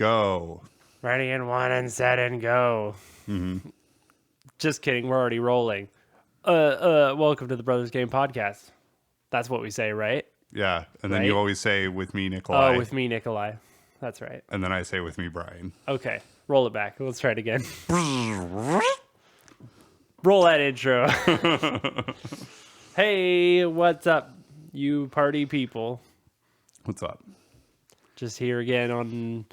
Go. Ready and one and set and go. Just kidding. We're already rolling. Welcome to the Brothers Game Podcast. That's what we say, right? Yeah. And then Right? you always say with me, Nicolai. Oh, with me, Nicolai. That's right. And then I say with me, Brian. Okay. Roll it back. Let's try it again. Roll that intro. Hey, what's up, you party people? What's up? Just here again on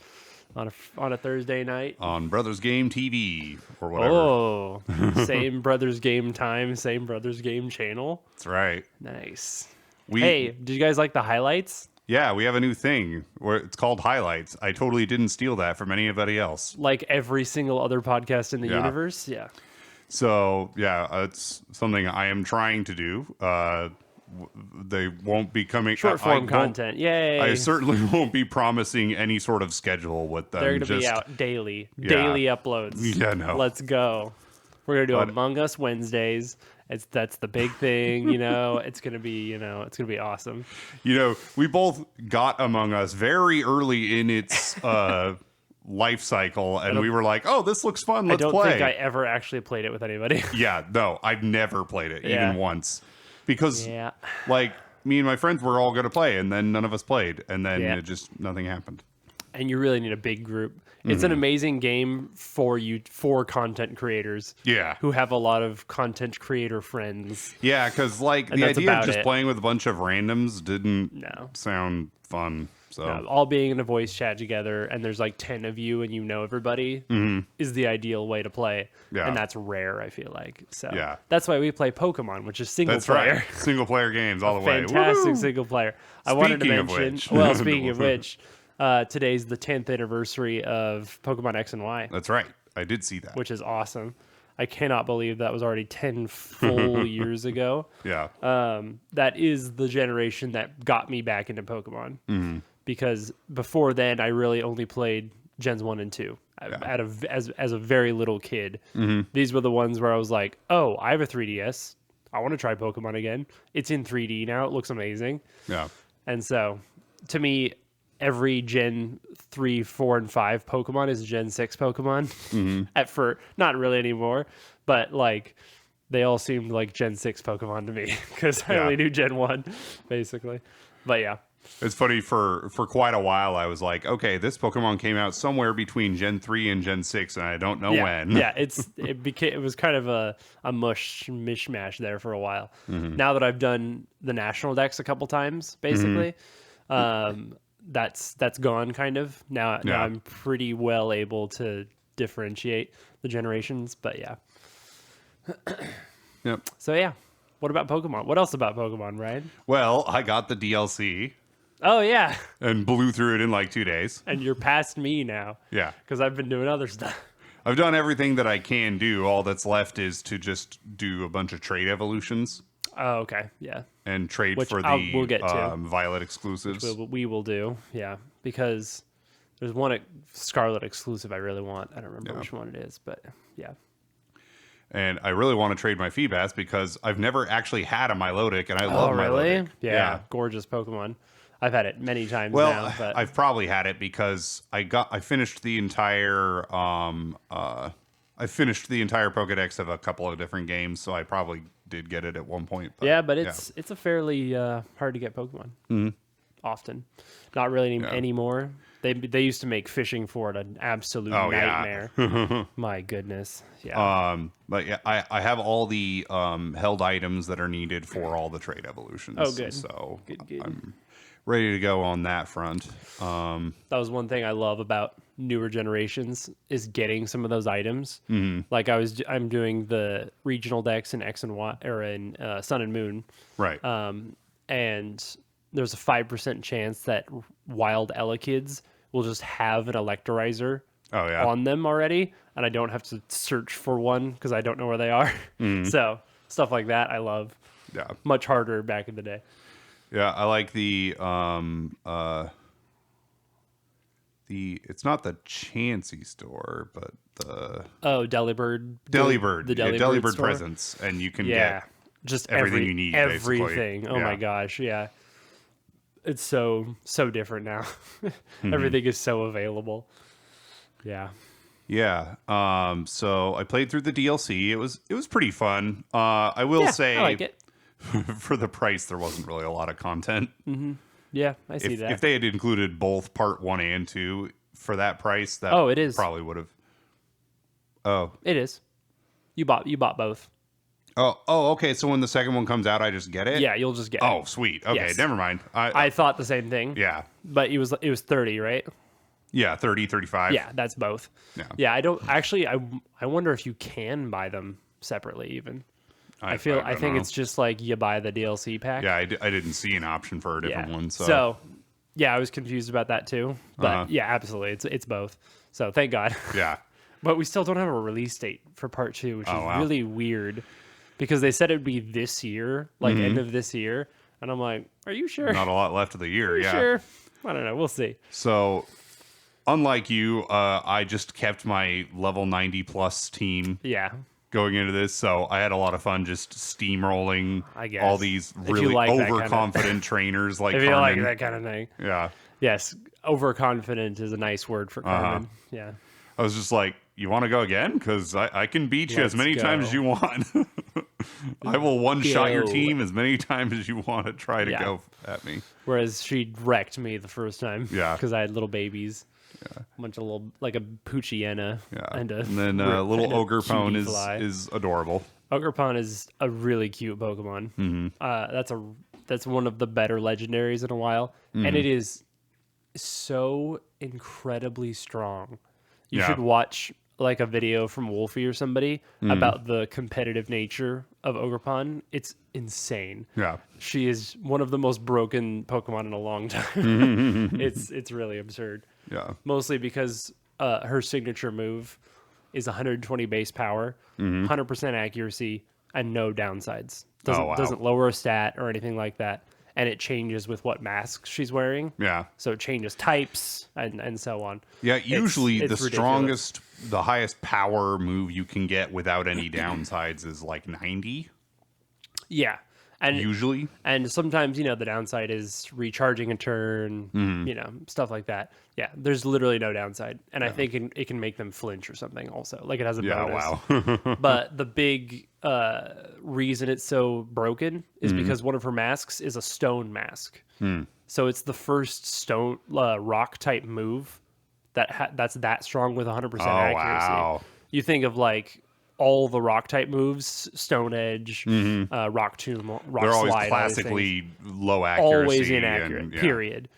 a Thursday night. On Brothers Game TV or whatever. Oh, same Brothers Game time, same Brothers Game channel. That's right. Nice. We, Hey, did you guys like the highlights? Yeah, we have a new thing where it's called highlights. I totally didn't steal that from anybody else. Like every single other podcast in the Yeah. universe? Yeah. So, yeah, it's something I am trying to do. They won't be coming. Short form content. Yay. I certainly won't be promising any sort of schedule with them. They're going to be out daily. Yeah. Daily uploads. Yeah, no. Let's go. We're going to do But- Among Us Wednesdays. That's the big thing, It's going to be, it's going to be awesome. We both got Among Us very early in its life cycle, and we were like, "Oh, this looks fun. Let's I don't play." think I ever actually played it with anybody. Yeah, no, I've never played it Yeah. even once because, Yeah. like, me and my friends were all going to play, and then none of us played, and then Yeah. it just nothing happened. And you really need a big group. It's an amazing game for content creators. Yeah. Who have a lot of content creator friends. Yeah, because like And the that's idea of about just it. playing with a bunch of randoms didn't No. sound fun. So All being in a voice chat together, and there's like 10 of you, and you know everybody, is the ideal way to play. Yeah. And that's rare, I feel like. So Yeah. that's why we play Pokemon, which is single that's player. right, single player games all the way. Fantastic Woohoo! single player. I wanted to Speaking of mention, which. well, speaking of which, today's the 10th anniversary of Pokemon X and Y, That's right. I did see that. which is awesome. I cannot believe that was already 10 full years ago. Yeah. That is the generation that got me back into Pokemon. Because before then, I really only played Gens 1 and 2 as a very little kid. These were the ones where I was like, oh, I have a 3DS. I want to try Pokemon again. It's in 3D now. It looks amazing. Yeah. And so, to me, every Gen 3, 4, and 5 Pokemon is Gen 6 Pokemon. Not really anymore, but like they all seemed like Gen 6 Pokemon to me because I Yeah. only knew Gen 1, basically. But yeah. It's funny, for quite a while I was like, okay, this Pokemon came out somewhere between Gen 3 and Gen 6, and I don't know when. Yeah, it was kind of a mishmash there for a while. Now that I've done the national decks a couple times, basically, that's gone kind of. Now Yeah. I'm pretty well able to differentiate the generations, but yeah. Yep. So yeah. What about Pokemon? What else about Pokemon, Ryan? Well, I got the DLC Oh yeah. and blew through it in like 2 days. And you're past me now. Yeah. Because I've been doing other stuff. I've done everything that I can do. All that's left is to just do a bunch of trade evolutions Oh, okay. Yeah. and trade Which for we'll get to. Violet exclusives. We will do. Yeah. Because there's one Scarlet exclusive I really want. I don't remember which one it is, but yeah. And I really want to trade my Feebas because I've never actually had a Milotic, and I love Milotic. Yeah. Gorgeous Pokemon. I've had it many times Well, now, but I've probably had it because I finished the entire Pokedex of a couple of different games, so I probably did get it at one point. but it's a fairly hard to get Pokemon. Often, not really anymore. They used to make fishing for it an absolute nightmare. My goodness, yeah. But yeah, I have all the held items that are needed for all the trade evolutions. Oh, good. So Good. I'm ready to go on that front. That was one thing I love about newer generations is getting some of those items. Like I'm doing the regional decks in X and Y or in Sun and Moon, Right. and there's a 5% chance that wild Elekid's will just have an Electorizer Oh, yeah. on them already, and I don't have to search for one because I don't know where they are. So stuff like that I love. Yeah. Much harder back in the day. Yeah, I like the it's not the Chansey store, but the Delibird. Delibird. The Yeah, Delibird Delibird store. presents, and you can Yeah. get Just everything you need, basically. Everything. Oh Yeah. my gosh. Yeah. It's so different now. Everything is so available. Yeah. Yeah. So I played through the DLC. It was pretty fun. I will Yeah, say I like it. for the price, there wasn't really a lot of content. Yeah, I see that. If they had included both part 1 and 2 for that price, that Oh, it is. probably would have. Oh. It is. You bought both. Oh, okay. So when the second one comes out, I just get it? Yeah, you'll just get Oh, it. sweet. Okay, Yes. never mind. I thought the same thing. Yeah. But it was 30, right? Yeah, 30, 35. Yeah, that's both. Yeah. Yeah, I don't actually I wonder if you can buy them separately even. I think know. it's just like you buy the DLC pack. Yeah, I didn't see an option for a different one. So, yeah, I was confused about that too. But yeah, absolutely. It's both. So thank God. yeah. But we still don't have a release date for part 2, which is wow. really weird because they said it would be this year, like Mm-hmm. end of this year. And I'm like, are you sure? Not a lot left of the year. Yeah. Sure. I don't know. We'll see. So, unlike you, I just kept my level 90 plus team Yeah. going into this. So, I had a lot of fun just steamrolling I guess. all these If you really like that overconfident trainers like If you like Carmen. that kind of thing. Yeah. Yes. Overconfident is a nice word for Carmen. Yeah. I was just like, you want to go again? Because I can beat you as Let's many times go. as you want. I will one-shot your Go. team as many times as you want to try to Yeah. go at me. Whereas she wrecked me the first time. Yeah. Because I had little babies. Yeah. A bunch of little, like a Poochiena. Yeah. And, then and little a Ogrepone cutie fly. is adorable. Ogrepone is a really cute Pokemon. Mm-hmm. That's one of the better legendaries in a while. Mm-hmm. And it is so incredibly strong. You Yeah. should watch like a video from Wolfie or somebody about the competitive nature of Ogrepone. It's insane. Yeah. She is one of the most broken Pokemon in a long time. It's really absurd. Yeah. Mostly because her signature move is 120 base power, 100% accuracy, and no downsides. wow. Doesn't lower a stat or anything like that. And it changes with what mask she's wearing. Yeah. So it changes types and so on. Yeah, usually it's the ridiculous. strongest, the highest power move you can get without any downsides is like 90, Yeah. And usually. And sometimes, the downside is recharging a turn, stuff like that. Yeah, there's literally no downside. And I think it can make them flinch or something also. Like it has a Yeah, bonus. wow. But the big reason it's so broken is Mm-hmm. because one of her masks is a stone mask. Hmm. So it's the first stone rock type move that's that strong with 100% accuracy. Wow. You think of like all the rock type moves, Stone Edge, Rock Tomb, Rock Mm-hmm. They're always Slide, all these things, classically low accuracy. always inaccurate, and, yeah. period.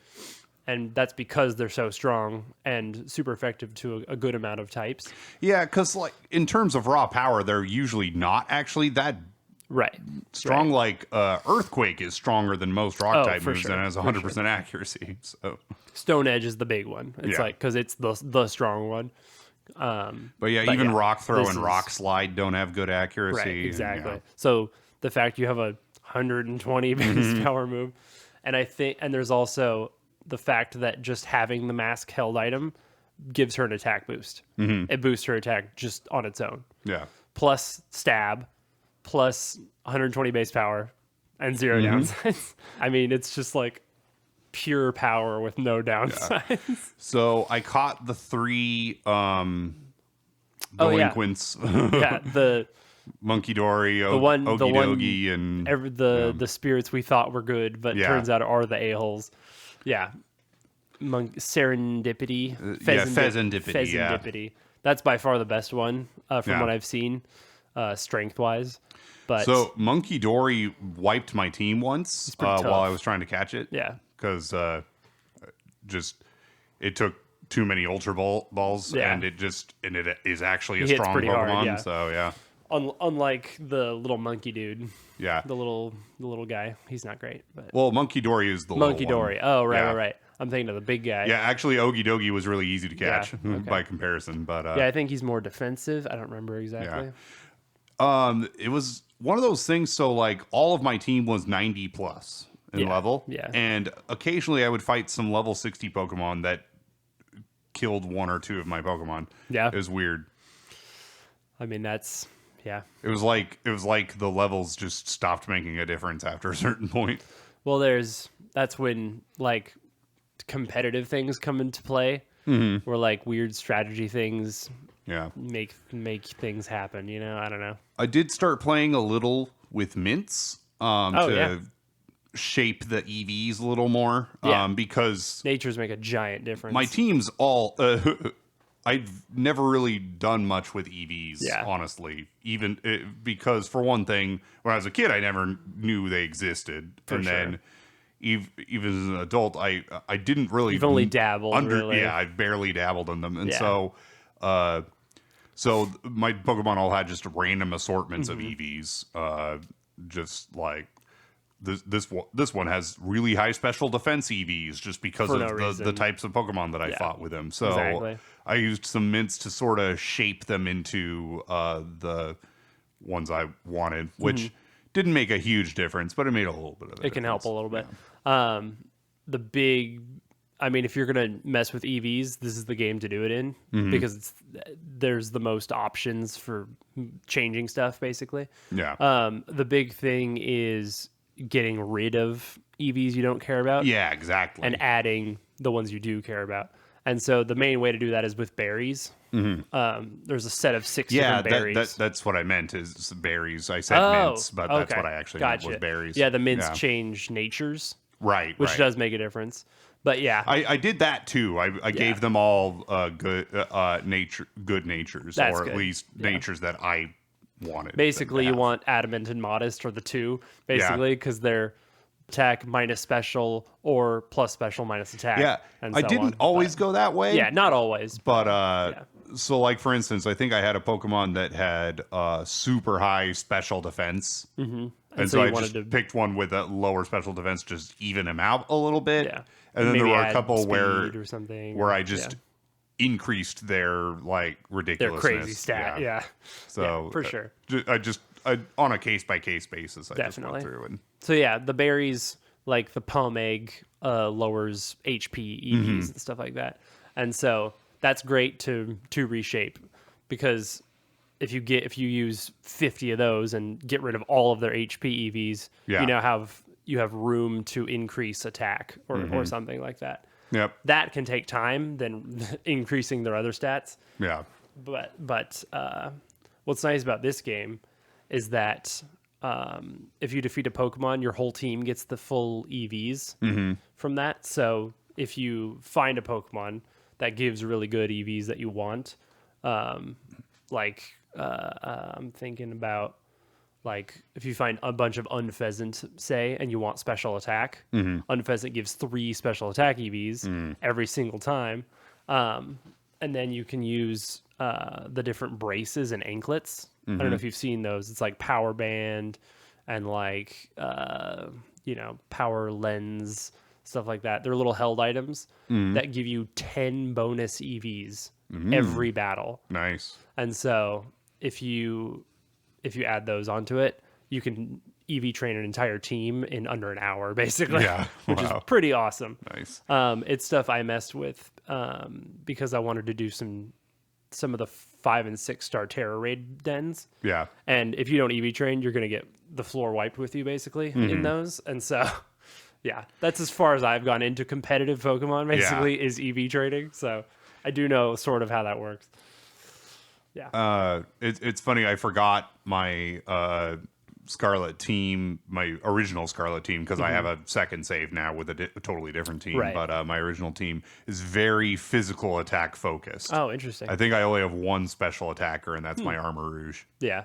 And that's because they're so strong and super effective to a good amount of types. Yeah, because like in terms of raw power, they're usually not actually that Right. strong. Like Earthquake is stronger than most rock type for moves sure, and has for 100% accuracy. So, Stone Edge is the big one. It's Yeah. like, because it's the strong one. but yeah, But even yeah, Rock Throw this and is- Rock Slide don't have good accuracy. Right, and, exactly. yeah. So the fact you have a 120 base power move, and there's also the fact that just having the mask held item gives her an attack boost. It boosts her attack just on its own. Yeah. Plus stab, plus 120 base power, and 0 downsides. I mean, it's just like pure power with no downsides. So I caught the 3 Oh, yeah. delinquents. Yeah, the Monkey Dory, one- the Okie one- Dokie, and the spirits we thought were good, but Yeah. turns out are the a-holes. Yeah. Serendipity. Pheasantipity, yeah. Pheasantipity. That's by far the best one from Yeah. what I've seen, strength-wise. But so Monkey Dory wiped my team once pretty while tough. I was trying to catch it. yeah, Because just it took too many Ultra Balls, Yeah. and it is actually a He hits strong pretty Pokemon. hard, yeah. So yeah, unlike the little monkey dude, yeah. the little guy. He's not great, but Well, Monkey Dory is the Monkey little one. Dory. Oh, right, Yeah. right, right. I'm thinking of the big guy. Yeah, actually, Okie Dokie was really easy to catch okay. by comparison. But Yeah, I think he's more defensive. I don't remember exactly. it was one of those things. So like all of my team was 90 plus in Yeah, level. yeah. And occasionally I would fight some level 60 Pokemon that killed 1 or 2 of my Pokemon. Yeah. It was weird. I mean, that's yeah. It was like the levels just stopped making a difference after a certain point. Well, that's when like competitive things come into play where like weird strategy things Yeah. make things happen. You know, I don't know. I did start playing a little with mints Oh, to yeah. shape the EVs a little more Yeah. because Natures make a giant difference. my team's all I've never really done much with EVs, Yeah. honestly. Even because, for one thing, when I was a kid, I never knew they existed, and sure. then even as an adult, I didn't really. You've only dabbled, really. Yeah, I barely dabbled in them, and Yeah. so my Pokemon all had just random assortments Mm-hmm. of EVs, just like. This one has really high special defense EVs just because For of no the reason. types of Pokemon that I Yeah. fought with him. So Exactly. I used some mints to sort of shape them into the ones I wanted, which didn't make a huge difference, but it made a little bit of a difference. It can help a little bit. I mean, if you're gonna mess with EVs, this is the game to do it in because there's the most options for changing stuff, basically. Yeah. The big thing is getting rid of EVs you don't care about Yeah, exactly. and adding the ones you do care about. And so the main way to do that is with berries. There's a set of 6 different berries. that's what I meant is berries. I said mints, but that's what I actually meant was berries. Yeah, the mints change natures, Right, which right. does make a difference. But yeah, I did that too. I gave them all good natures, That's or at good. least natures that I wanted. basically them you to have. want adamant and modest are the two, basically, because they're attack minus special or plus special minus attack. Yeah, and I so didn't on. always go that way. Yeah, not always. But yeah. so like for instance, I think I had a Pokemon that had super high special defense, and so so you I wanted just to- picked one with a lower special defense, just even him out a little bit. Yeah. And then Maybe there were a add couple where speed or something, where or- I just yeah. increased their like They're ridiculousness. crazy stat. Yeah. So Yeah, for sure. I on a case by case basis, I Definitely. just went through and So yeah, the berries, like the palm egg, lowers HP, EVs, and stuff like that. And so that's great to reshape, because if you use 50 of those and get rid of all of their HP EVs, Yeah. you have room to increase attack or something like that. Yep. That can take time than increasing their other stats. Yeah. But what's nice about this game is that if you defeat a Pokemon, your whole team gets the full EVs from that. So if you find a Pokemon that gives really good EVs that you want, I'm thinking about, like, if you find a bunch of Unpheasant, say, and you want special attack, Unpheasant gives 3 special attack EVs every single time. And then you can use the different braces and anklets. I don't know if you've seen those. It's like Power Band and like, Power Lens, stuff like that. They're little held items that give you 10 bonus EVs every battle. Nice. And so if you add those onto it, you can EV train an entire team in under an hour, basically. Yeah. Which is Wow. pretty awesome. Nice. It's stuff I messed with because I wanted to do some of the 5 and 6 star Terror Raid dens. Yeah. And if you don't EV train, you're going to get the floor wiped with you, basically, in those. And so, yeah, that's as far as I've gone into competitive Pokemon, basically, is EV training. So I do know sort of how that works. Yeah. It's funny. I forgot my Scarlet team, my original Scarlet team, because I have a second save now with a totally different team. Right. But my original team is very physical attack focused. Oh, interesting. I think I only have one special attacker, and that's my Armor Rouge. Yeah.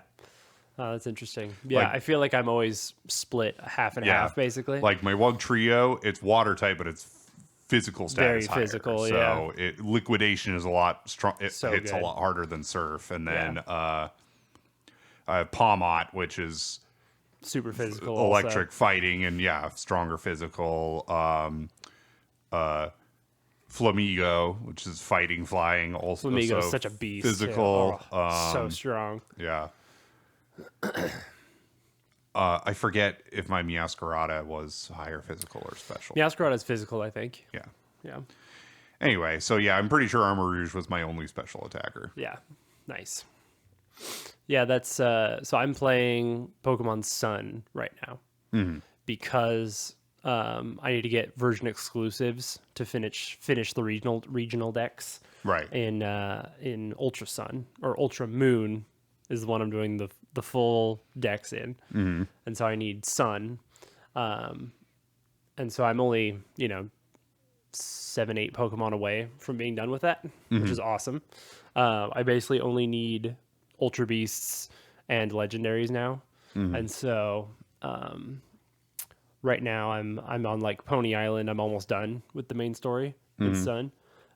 Oh, that's interesting. Yeah, Like- I feel like I'm always split half and half, basically. Like my Wug Trio, it's water type, but it's physical status Very physical, higher. So liquidation is a lot strong. It So hits a good. lot harder than Surf. And then I have Palmot, which is Super physical. electric fighting and stronger physical. Flamigo, which is fighting, flying, also Flamigo is so such a beast. physical. Too. Oh, so strong. Yeah. I forget if my Meowscarada was higher physical or special. Meowscarada is physical, I think. Yeah. Yeah. Anyway, so I'm pretty sure Armor Rouge was my only special attacker. Yeah. Nice. Yeah, that's so I'm playing Pokemon Sun right now because I need to get version exclusives to finish the regional decks. Right. In Ultra Sun or Ultra Moon is the one I'm doing the full decks in, and so I need Sun, and so I'm only 7-8 Pokemon away from being done with that, which is awesome. I basically only need Ultra Beasts and Legendaries now, and so right now I'm on like Pony Island. I'm almost done with the main story in Sun,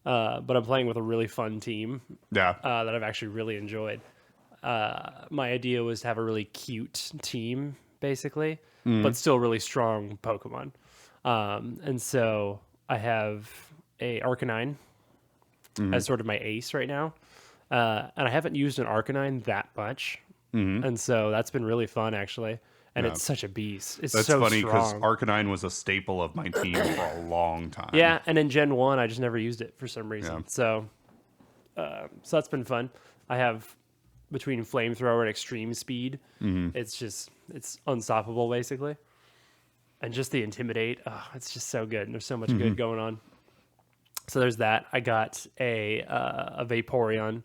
but I'm playing with a really fun team Yeah. that I've actually really enjoyed. My idea was to have a really cute team, basically, but still really strong Pokemon. And so I have a Arcanine as sort of my ace right now. And I haven't used an Arcanine that much. And so that's been really fun, actually. And Yeah. it's such a beast. It's That's so funny because strong. Arcanine was a staple of my team for a long time. Yeah, and in Gen 1, I just never used it for some reason. Yeah. So that's been fun. I have between Flamethrower and Extreme Speed. It's unstoppable, basically. And just the Intimidate, it's just so good. And there's so much good going on. So there's that. I got a Vaporeon,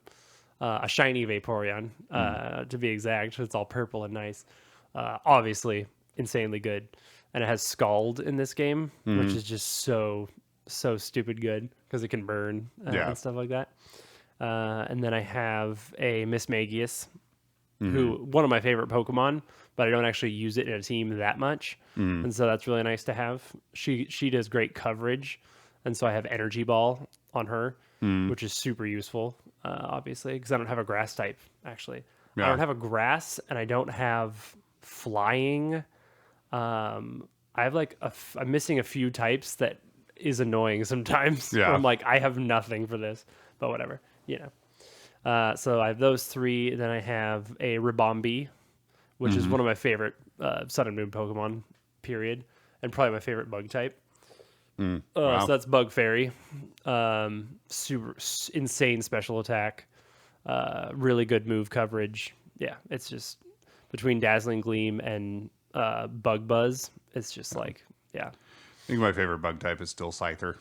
a shiny Vaporeon, to be exact. It's all purple and nice. Obviously, insanely good. And it has Scald in this game, which is just so stupid good because it can burn and stuff like that. And then I have a Miss Magius, who one of my favorite Pokemon, but I don't actually use it in a team that much, and so that's really nice to have. She does great coverage, and so I have Energy Ball on her, which is super useful, obviously, because I don't have a Grass type actually. Yeah. I don't have a Grass, and I don't have Flying. I have like I'm missing a few types that is annoying sometimes. Yeah. Where I'm like, I have nothing for this, but whatever, So I have those three. Then I have a Ribombee, which is one of my favorite Sun and Moon Pokemon, period, and probably my favorite bug type. Wow. So that's Bug Fairy. Super insane special attack. Really good move coverage. Yeah, it's just between Dazzling Gleam and Bug Buzz. It's just like, yeah. I think my favorite bug type is still Scyther.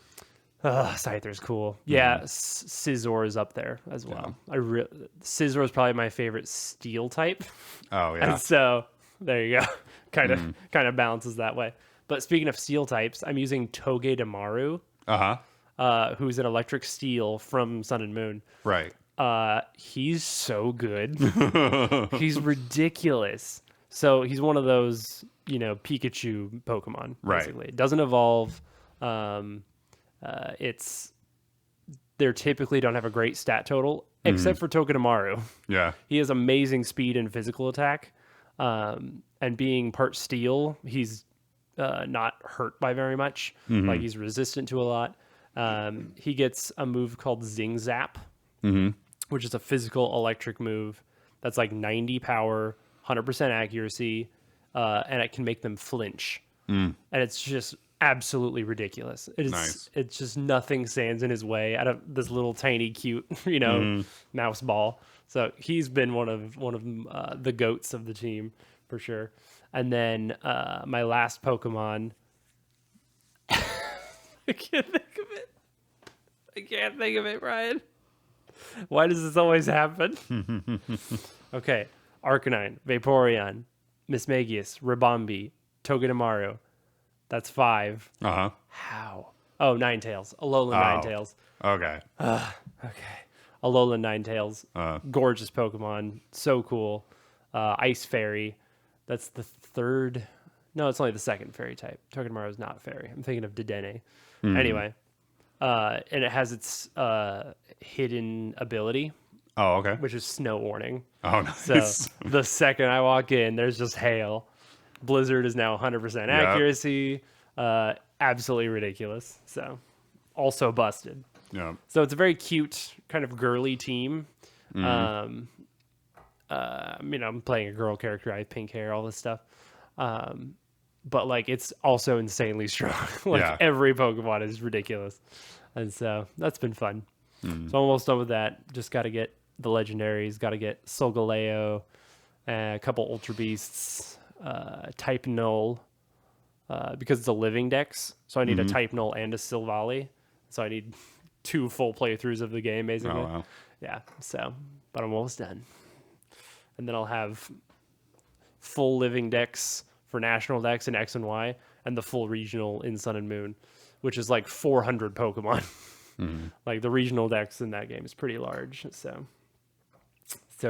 Scyther's cool. Yeah, Scizor is up there as well. Scizor is probably my favorite steel type. Oh, yeah. And so there you go. kind of balances that way. But speaking of steel types, I'm using Togedemaru, who's an electric steel from Sun and Moon. Right. He's so good. He's ridiculous. So he's one of those, Pikachu Pokemon, basically. Right. It doesn't evolve. They typically don't have a great stat total, except for Togedemaru. Yeah. He has amazing speed and physical attack. And being part steel, he's not hurt by very much. Like, he's resistant to a lot. He gets a move called Zing Zap, which is a physical electric move that's like 90 power, 100% accuracy, and it can make them flinch. And it's just absolutely ridiculous. It's just nothing stands in his way out of this little tiny cute, mouse ball. So he's been one of the goats of the team for sure. And then my last Pokemon, I can't think of it, Ryan. Why does this always happen? Okay, Arcanine, Vaporeon, Mismagius, Ribombee, Togedemaru. That's 5. How? Oh, Ninetales. Alolan Ninetales. Okay. Okay. Alolan Ninetales. Gorgeous Pokemon. So cool. Ice Fairy. That's the third. No, it's only the second fairy type. Togedemaru is not fairy. I'm thinking of Dedenne. Anyway. And it has its hidden ability, Oh, okay. which is Snow Warning. Oh, nice. So the second I walk in, there's just hail. Blizzard is now 100% accuracy. Absolutely ridiculous. So also busted. Yeah. So it's a very cute, kind of girly team. I'm playing a girl character. I have pink hair, all this stuff. But like, it's also insanely strong. Every Pokemon is ridiculous. And so that's been fun. So I'm almost done with that. Just got to get the legendaries, got to get Solgaleo, a couple Ultra Beasts, Type Null, because it's a living dex. So I need a Type Null and a Silvally. So I need 2 full playthroughs of the game, basically. Oh, wow. Yeah, so, but I'm almost done. And then I'll have full living decks for national decks in X and Y, and the full regional in Sun and Moon, which is like 400 Pokemon. Like the regional decks in that game is pretty large. So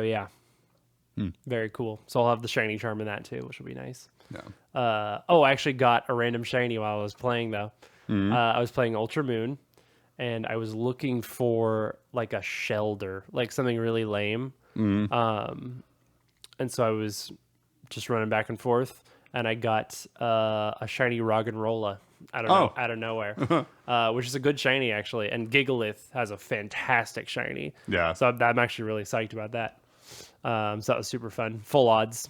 yeah, very cool. So I'll have the shiny charm in that too, which will be nice. Yeah. I actually got a random shiny while I was playing though. I was playing Ultra Moon, and I was looking for like a Shelder, like something really lame. And so I was just running back and forth, and I got a shiny Roggenrola out of nowhere, which is a good shiny actually. And Gigalith has a fantastic shiny. Yeah. So I'm actually really psyched about that. So that was super fun. Full odds,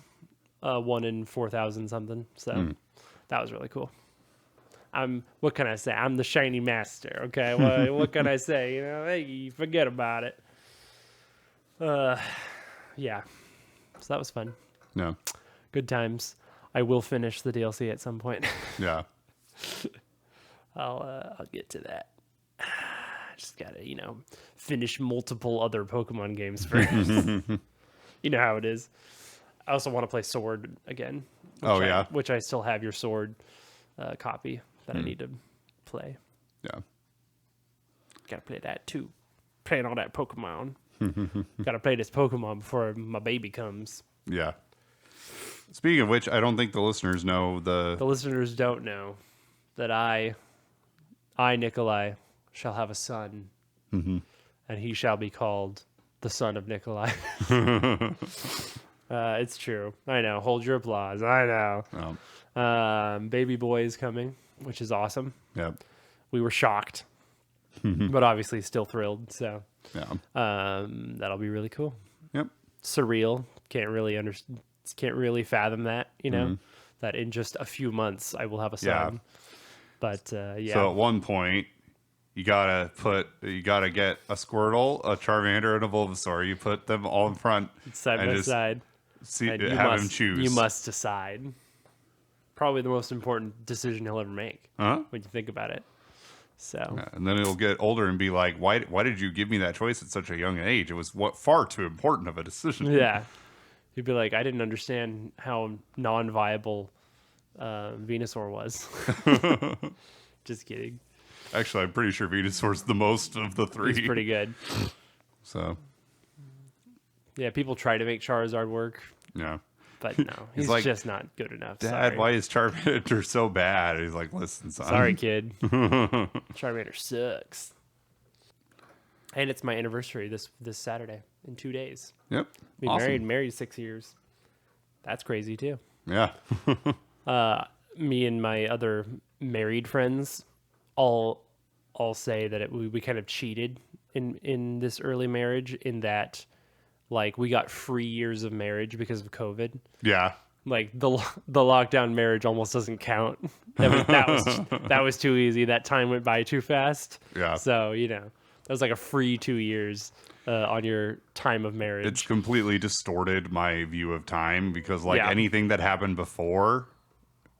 1 in 4,000 something. So that was really cool. What can I say? I'm the shiny master. Okay, what can I say? You know, hey, forget about it. Yeah. So that was fun. Yeah. Good times. I will finish the DLC at some point. Yeah. I'll get to that. Just gotta, finish multiple other Pokemon games first. You know how it is. I also want to play Sword again. Which I still have your Sword copy that I need to play. Yeah. Gotta play that too. Playing all that Pokemon. Gotta play this Pokemon before my baby comes. Yeah. Speaking of which, I don't think the listeners know The listeners don't know that I, Nicolai, shall have a son, and he shall be called the son of Nicolai. It's true. I know. Hold your applause. I know. Baby boy is coming, which is awesome. Yeah. We were shocked, but obviously still thrilled. So Yeah. that'll be really cool. Yep. Surreal. Can't really fathom that, that in just a few months I will have a son. Yeah. But yeah. So at one point, you gotta get a Squirtle, a Charmander, and a Bulbasaur. You put them all in front, side by side. Have him choose. You must decide. Probably the most important decision he'll ever make. Huh? When you think about it. So. Yeah, and then he'll get older and be like, "Why did you give me that choice at such a young age? It was far too important of a decision." Yeah. He'd be like, I didn't understand how non-viable Venusaur was. Just kidding. Actually, I'm pretty sure Venusaur's the most of the 3. He's pretty good. So. Yeah, people try to make Charizard work. Yeah. But no, he's like, just not good enough. Dad, sorry. Why is Charmander so bad? He's like, listen, son. Sorry, kid. Charmander sucks. And it's my anniversary this Saturday in 2 days. Yep. We married 6 years. That's crazy too. Yeah. Me and my other married friends all say that we kind of cheated in this early marriage, in that like we got free years of marriage because of COVID. Yeah. Like the lockdown marriage almost doesn't count. That was too easy. That time went by too fast. Yeah. So that was like a free 2 years on your time of marriage. It's completely distorted my view of time, because anything that happened before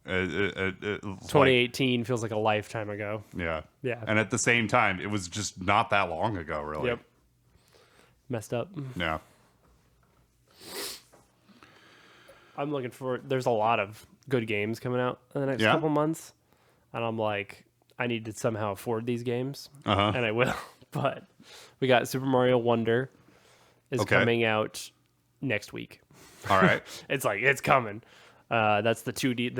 2018 feels like a lifetime ago. Yeah. Yeah. And at the same time, it was just not that long ago, really. Yep. Messed up. Yeah. I'm looking there's a lot of good games coming out in the next couple months. And I'm like, I need to somehow afford these games. And I will. But we got Super Mario Wonder is coming out next week. All right. It's coming. That's the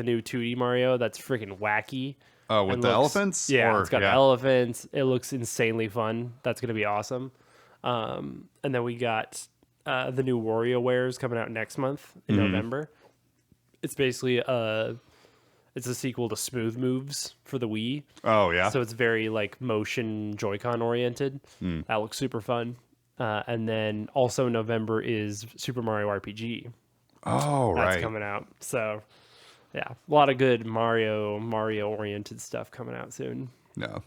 new 2D Mario. That's freaking wacky. Oh, with the elephants? Yeah, it's got elephants. It looks insanely fun. That's going to be awesome. And then we got the new WarioWares coming out next month in November. It's basically it's a sequel to Smooth Moves for the Wii. Oh, yeah. So it's very like motion Joy-Con oriented. That looks super fun. And then also November is Super Mario RPG. Oh, That's right. coming out. So yeah, a lot of good Mario oriented stuff coming out soon. Yeah.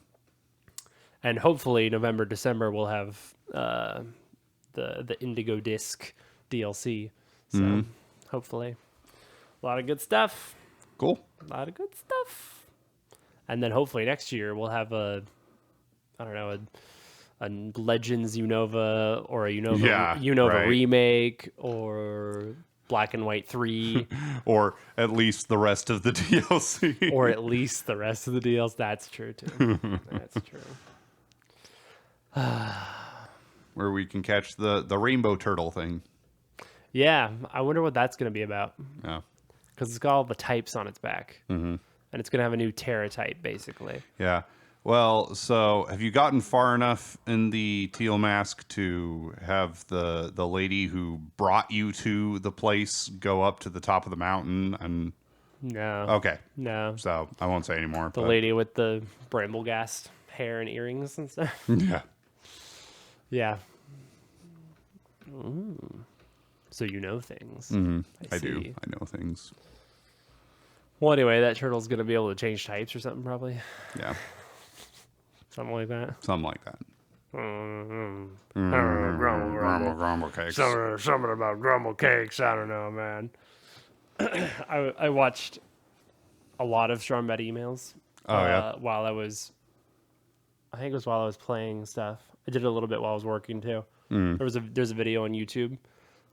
And hopefully November, December we'll have the Indigo Disc DLC. So hopefully a lot of good stuff. Cool. A lot of good stuff. And then hopefully next year we'll have a Legends Unova or a Unova remake or Black and White 3. Or at least the rest of the DLC. Or at least the rest of the deals. That's true, too. That's true. Where we can catch the rainbow turtle thing. Yeah, I wonder what that's going to be about. Yeah. Because it's got all the types on its back. Mm-hmm. And it's going to have a new Terra type, basically. Yeah. Well, so have you gotten far enough in the teal mask to have the lady who brought you to the place go up to the top of the mountain? And No. okay. No. So I won't say anymore. The lady with the Bramblegast hair and earrings and stuff. Yeah. Yeah. Ooh. So you know things. Mm-hmm. I see. do. I know things. Well, anyway, that turtle's going to be able to change types or something, probably. Yeah. Something like that. Something like that. Grumble cakes. Something about grumble cakes. I don't know, man. I watched a lot of Strong Bad emails. While I think it was while I was playing stuff. I did it a little bit while I was working too. There's a video on YouTube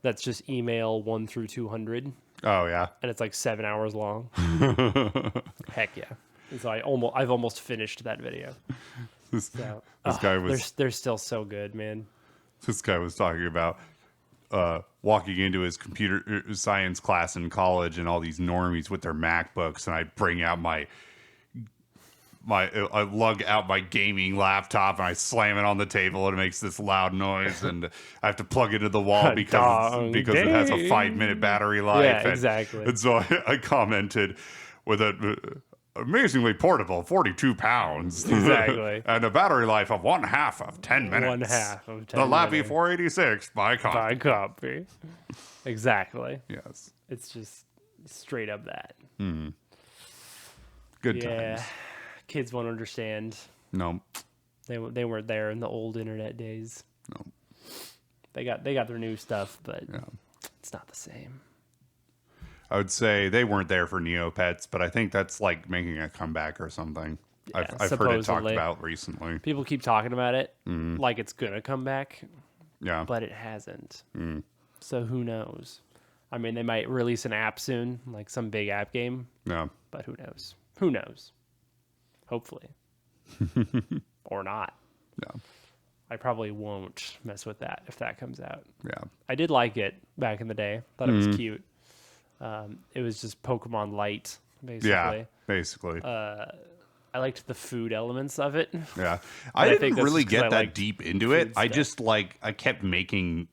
that's just email 1 through 200. Oh yeah. And it's like 7 hours long. Heck yeah. And so I've almost finished that video. This guy was. They're still so good, man. This guy was talking about walking into his computer science class in college, and all these normies with their MacBooks, and I bring out I lug out my gaming laptop and I slam it on the table and it makes this loud noise, and I have to plug it into the wall because it has a 5-minute battery life. Yeah, exactly. And so I commented with a amazingly portable 42 pounds. Exactly. And a battery life of 1/2 of 10 minutes. 1/2 of 10 minutes. The Lappy 486 by copy. By copy. Exactly. Yes. It's just straight up that. Good times. Kids won't understand. No. They weren't there in the old internet days. No. They got their new stuff, but it's not the same. I would say they weren't there for Neopets, but I think that's like making a comeback or something. Yeah, I've heard it talked about recently. People keep talking about it like it's gonna come back. Yeah. But it hasn't. So who knows? I mean, they might release an app soon, like some big app game. Yeah. But who knows? Who knows? Hopefully. Or not. Yeah. I probably won't mess with that if that comes out. Yeah. I did like it back in the day. Thought it was cute. It was just Pokemon Light, basically. Yeah, basically. I liked the food elements of it. Yeah. I didn't really get that deep into it. I stuff. just I kept making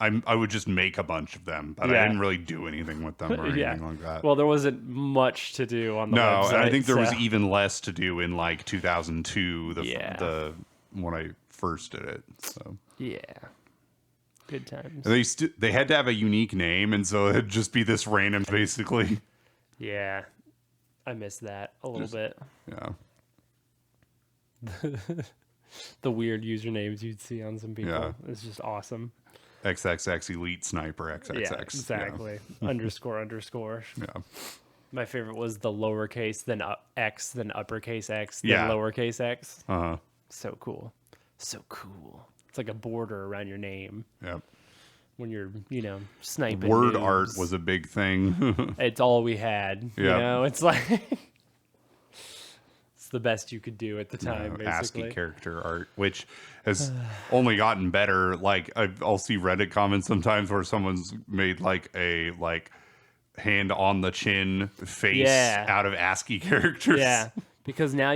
I would just make a bunch of them, but I didn't really do anything with them or anything like that. Well, there wasn't much to do on the website. No, and I think there was even less to do in like 2002, the when I first did it. So yeah, good times. And they had to have a unique name, and so it'd just be this random, basically. Yeah, I miss that a little bit. Yeah. The weird usernames you'd see on some people. Yeah. It's just awesome. XXX Elite Sniper XXX. Yeah, exactly. Underscore. Yeah. My favorite was the lowercase, then X, then uppercase X, then Yeah. lowercase X. Uh-huh. So cool. So cool. It's like a border around your name Yep. when you're, sniping. Word noobs. art was a big thing. It's all we had. You Yep. know, it's like it's the best you could do at the time, basically. ASCII character art, which has only gotten better. Like I'll see Reddit comments sometimes where someone's made like a hand on the chin face out of ASCII characters. Yeah, because now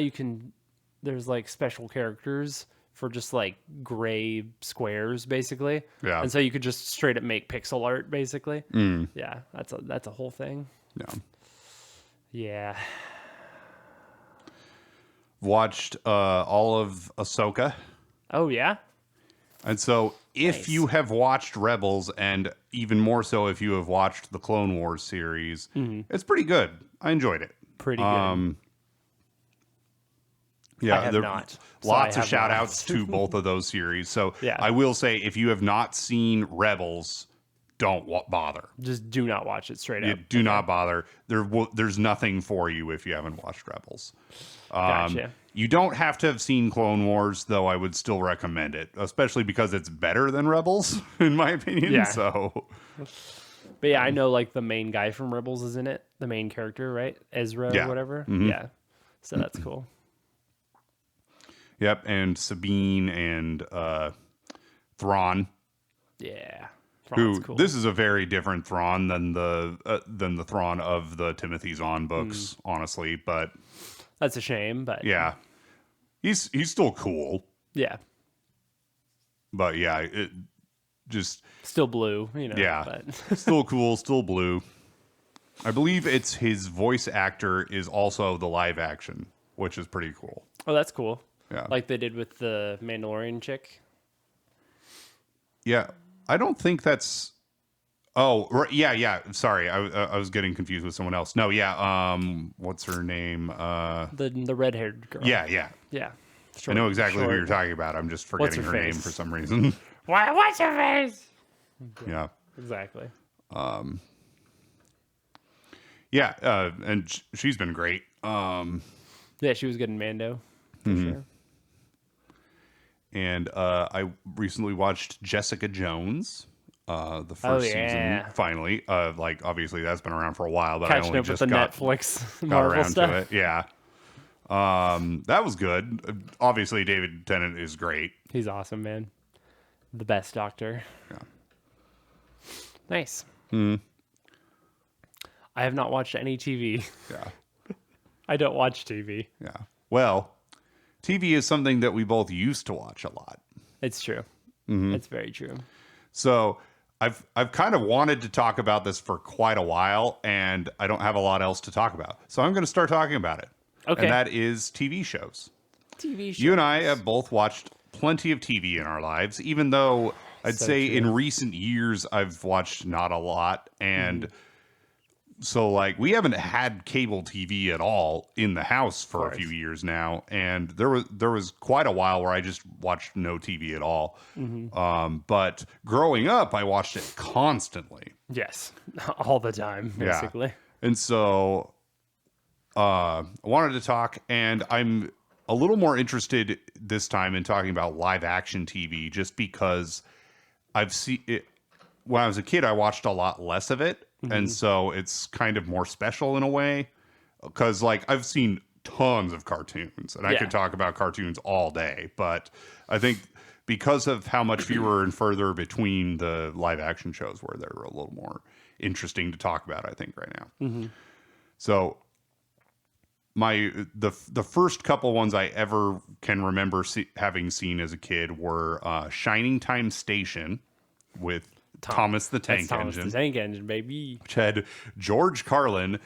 there's like special characters for just like gray squares, basically. Yeah. And so you could just straight up make pixel art, basically. Yeah, that's a whole thing. Yeah. Yeah. Watched all of Ahsoka. Oh yeah. And so if Nice. you have watched Rebels, and even more so if you have watched the Clone Wars series, it's pretty good. I enjoyed it. Pretty good. Yeah, I have not. So lots I of have shout not. outs to both of those series. So Yeah. I will say, if you have not seen Rebels, don't bother. Just do not watch it straight up. Do not bother. There's nothing for you if you haven't watched Rebels. Gotcha. You don't have to have seen Clone Wars, though I would still recommend it, especially because it's better than Rebels, in my opinion. Yeah. So, but yeah, I know like the main guy from Rebels is in it, the main character, right? Ezra Yeah. or whatever. Mm-hmm. Yeah. So that's cool. yep, and Sabine and Thrawn. Yeah. Thrawn's Who cool. this is a very different Thrawn than the Thrawn of the Timothy Zahn books, honestly. But That's a shame, but yeah, he's still cool. yeah. But yeah, it just Still blue, yeah, but still cool, still blue. I believe it's his voice actor is also the live action, which is pretty cool. oh, that's cool. Yeah, Like they did with the Mandalorian chick. yeah. I don't think that's. Oh, yeah. Sorry, I was getting confused with someone else. No, yeah. What's her name? The red-haired girl. Yeah. Yeah. I know exactly who short. you're talking about. I'm just What's forgetting her her name face? for some reason. What's her face? Yeah. Exactly. Yeah, and she's been great. Yeah, she was good in Mando. For sure. And I recently watched Jessica Jones, the first season, finally. Like, obviously, that's been around for a while, but I Catching only up with just the got Netflix Marvel Marvel around stuff. to it. Yeah. That was good. Obviously, David Tennant is great. He's awesome, man. The best Doctor. Yeah. Nice. I have not watched any TV. Yeah. I don't watch TV. Yeah. Well, TV is something that we both used to watch a lot. It's true. Mm-hmm. It's very true. So I've kind of wanted to talk about this for quite a while, and I don't have a lot else to talk about. So I'm going to start talking about it. Okay. And that is TV shows. TV shows. You and I have both watched plenty of TV in our lives, even though I'd So say true. in recent years I've watched not a lot. And so, like, we haven't had cable TV at all in the house for a few years now. And there was quite a while where I just watched no TV at all. But growing up, I watched it constantly. Yes. All the time, basically. And so I wanted to talk, and I'm a little more interested this time in talking about live action TV just because I've seen it. When I was a kid, I watched a lot less of it. And so it's kind of more special in a way because, like, I've seen tons of cartoons and I could talk about cartoons all day. But I think because of how much fewer and further between the live action shows where they're a little more interesting to talk about, I think, right now. So the first couple ones I ever can remember having seen as a kid were Shining Time Station with Thomas the Tank Thomas Engine, the Tank Engine, baby. which had George Carlin,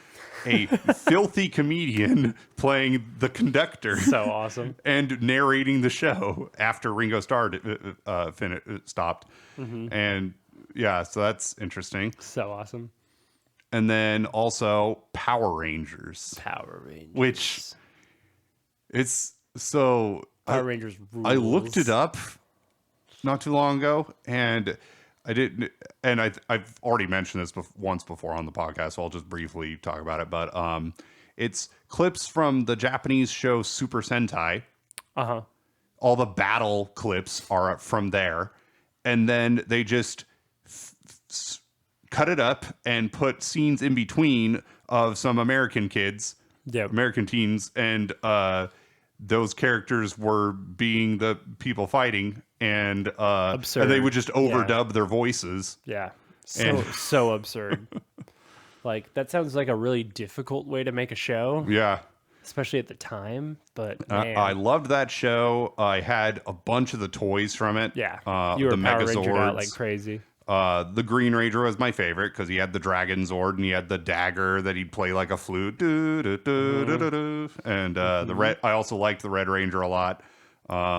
a filthy comedian, playing the conductor. So awesome. And narrating the show after Ringo Starr stopped. And yeah, so that's interesting. So awesome. And then also Power Rangers. Power Rangers. Which it's so Power Rangers rules. I looked it up not too long ago, and I didn't, and I've already mentioned this once before on the podcast, so I'll just briefly talk about it. But it's clips from the Japanese show Super Sentai. All the battle clips are from there, and then they just cut it up and put scenes in between of some American kids, American teens, and those characters were being the people fighting, and they would just overdub their voices. Yeah. So absurd. Like, that sounds like a really difficult way to make a show. Yeah. Especially at the time. But man. I loved that show. I had a bunch of the toys from it. Yeah. You were the Power Ranger Megazords. out like crazy. The Green Ranger was my favorite because he had the Dragon Zord and he had the dagger that he'd play like a flute. And the red. I also liked the Red Ranger a lot.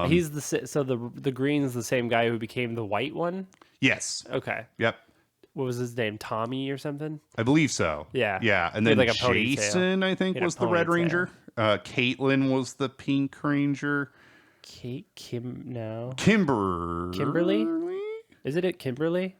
He's the Green's the same guy who became the white one. Yes. Okay. Yep. What was his name? Tommy or something? I believe so. Yeah. Yeah. And He had then like a ponytail. Jason, I think, He had a was the Red ponytail. Ranger. Caitlin was the Pink Ranger. Kimberly? Kimberly? Is it Kimberly?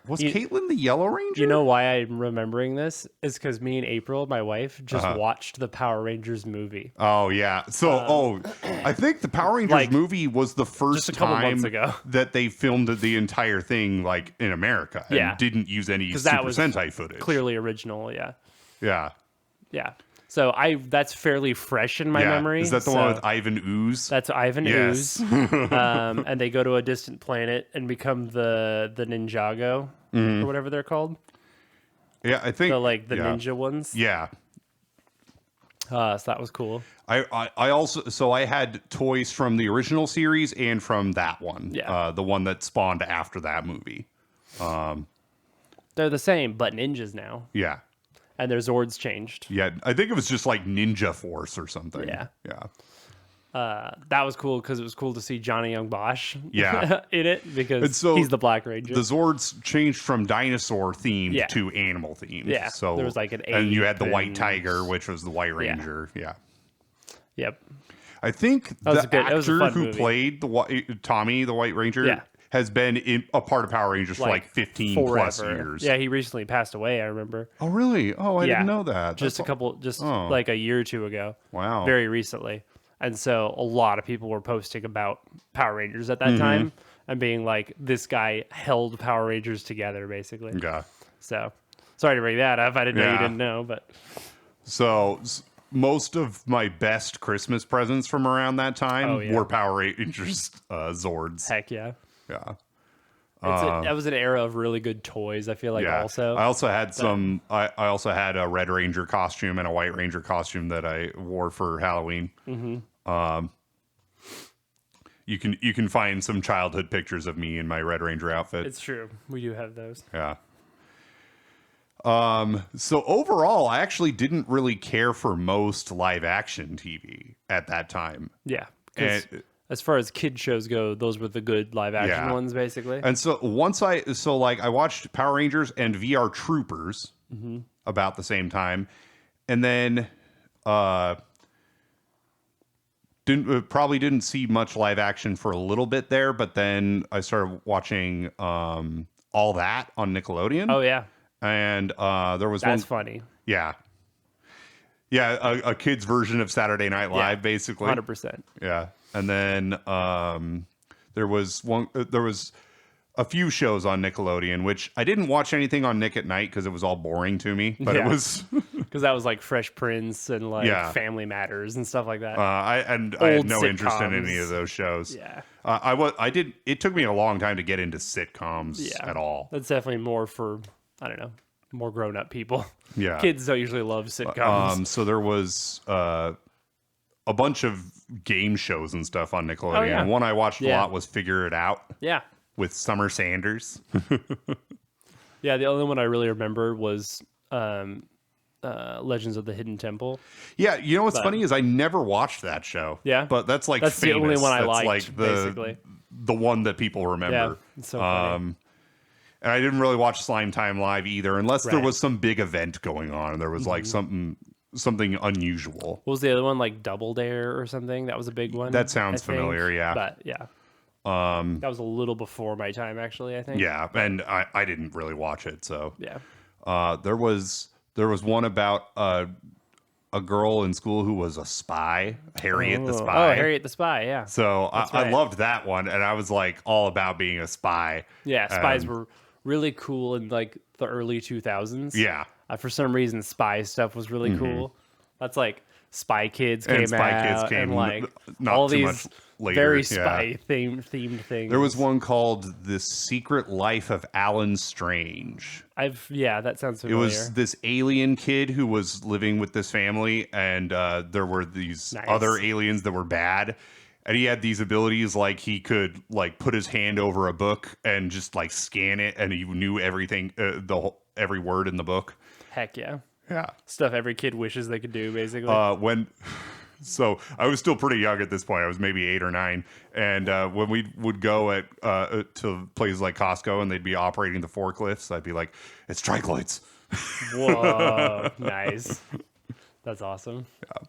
Was Caitlin the Yellow Ranger? You know why I'm remembering this? Is because me and April, my wife, just watched the Power Rangers movie. Oh, yeah. So, I think the Power Rangers movie was the first just a couple time months ago that they filmed the entire thing, like, in America. And didn't use any Super Sentai footage. Clearly original, yeah. Yeah. Yeah. So that's fairly fresh in my memory. Is that the one with Ivan Ooze? That's Ivan Ooze. And they go to a distant planet and become the Ninjago or whatever they're called. Yeah, I think the ninja ones. Yeah. So that was cool. I also I had toys from the original series and from that one. Yeah. The one that spawned after that movie. They're the same, but ninjas now. Yeah. And their Zords changed. Yeah, I think it was just like Ninja Force or something. Yeah. Yeah. That was cool because it was cool to see Johnny Young Bosch Yeah. in it because he's the Black Ranger. The Zords changed from dinosaur themed to animal themed. Yeah. So there was like an ape and you had the White Tiger, which was the White Ranger. Yeah. Yep. I think the actor who movie. played Tommy, the White Ranger, has been a part of Power Rangers for like 15 plus years. Yeah, he recently passed away, I remember. Oh, really? Oh, I didn't know that. Like a year or two ago. Wow. Very recently. And so a lot of people were posting about Power Rangers at that time and being like, this guy held Power Rangers together, basically. Yeah. So, sorry to bring that up. I didn't know you didn't know, but... So... Most of my best Christmas presents from around that time were Power Rangers Zords. Heck yeah. Yeah. That was an era of really good toys, I feel like also. I also had I also had a Red Ranger costume and a White Ranger costume that I wore for Halloween. Mm-hmm. You can find some childhood pictures of me in my Red Ranger outfit. It's true. We do have those. Yeah. So overall, I actually didn't really care for most live action TV at that time. Yeah. As far as kid shows go, those were the good live action ones, basically. And so I watched Power Rangers and VR Troopers about the same time, and then probably didn't see much live action for a little bit there, but then I started watching All That on Nickelodeon. Oh yeah. And there was That's funny. Yeah. Yeah, a kid's version of Saturday Night Live, basically. 100%. Yeah. And then there was a few shows on Nickelodeon, which I didn't watch anything on Nick at Night because it was all boring to me. But it was... Because that was like Fresh Prince and like Family Matters and stuff like that. I had no interest in any of those shows. Yeah. It took me a long time to get into sitcoms at all. That's definitely more for... I don't know, more grown-up people. Yeah. Kids don't usually love sitcoms. So there was a bunch of game shows and stuff on Nickelodeon. And one I watched a lot was Figure It Out. Yeah. With Summer Sanders. Yeah, the only one I really remember was Legends of the Hidden Temple. Yeah, you know what's funny is I never watched that show. Yeah? But that's like That's famous. the only one I that's liked, like basically. The one that people remember. Yeah, it's so funny. And I didn't really watch Slime Time Live either, unless there was some big event going on and there was like something unusual. What was the other one, like Double Dare or something? That was a big one. That sounds familiar, yeah. But yeah. That was a little before my time, actually, I think. Yeah, and I didn't really watch it, so. Yeah. There was one about a girl in school who was a spy, Harriet the Spy. Oh, Harriet the Spy, yeah. So I loved that one, and I was like all about being a spy. Yeah, spies were really cool in like the early 2000s. Yeah. For some reason, spy stuff was really cool. That's like Spy Kids came and like not all too these much later. very spy themed things. There was one called The Secret Life of Alan Strange. That sounds familiar. It was this alien kid who was living with this family, and there were these other aliens that were bad. And he had these abilities, like he could like put his hand over a book and just like scan it, and he knew everything, every word in the book. Heck yeah. Yeah. Stuff every kid wishes they could do, basically. So I was still pretty young at this point. I was maybe 8 or 9. And when we would go to places like Costco and they'd be operating the forklifts, I'd be like, it's tricloids. Whoa. Nice. That's awesome. Yeah.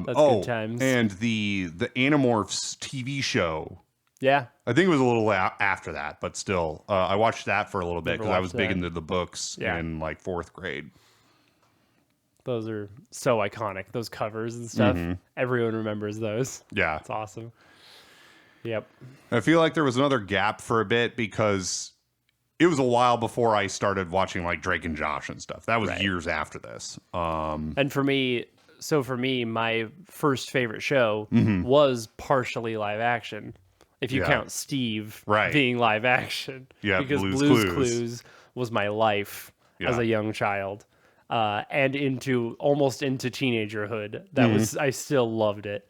That's good times. And the Animorphs TV show Yeah. I think it was a little after that, but still, I watched that for a little bit because I was big into the books in like 4th grade. Those are so iconic. Those covers and stuff. Everyone remembers those. Yeah. It's awesome. Yep. I feel like there was another gap for a bit because it was a while before I started watching like Drake and Josh and stuff. That was years after this. And for me, my first favorite show was partially live action. If you count Steve being live action. Yeah, because Blue's Clues was my life as a young child. And almost into teenagerhood. That was, I still loved it.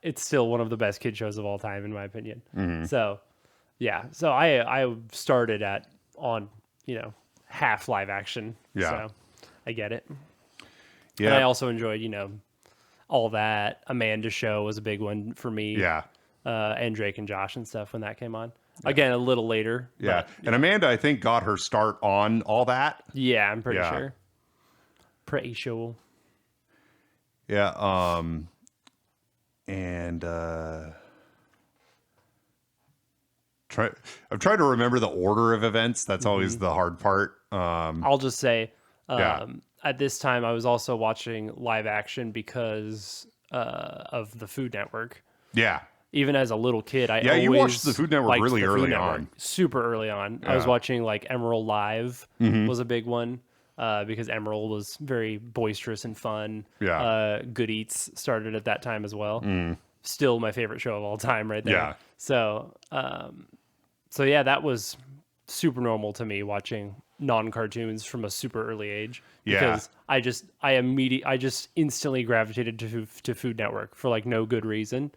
It's still one of the best kid shows of all time, in my opinion. So, yeah. So I started on half live action. Yeah. So I get it. Yeah. And I also enjoyed, all that. Amanda Show was a big one for me. Yeah. And Drake and Josh and stuff when that came on. Again, a little later. Yeah. But, And Amanda, I think, got her start on all that. yeah, I'm pretty sure. Pretty sure. Yeah. And I've tried to remember the order of events. That's always the hard part. I'll just say, at this time, I was also watching live action because of the Food Network. Yeah. Even as a little kid, you watched the Food Network really early on. Super early on. I was watching like Emerald Live was a big one. Because Emerald was very boisterous and fun. Yeah. Good Eats started at that time as well. Still my favorite show of all time right there. Yeah. So yeah, that was super normal to me watching non-cartoons from a super early age. Yeah. Because I just instantly gravitated to Food Network for like no good reason.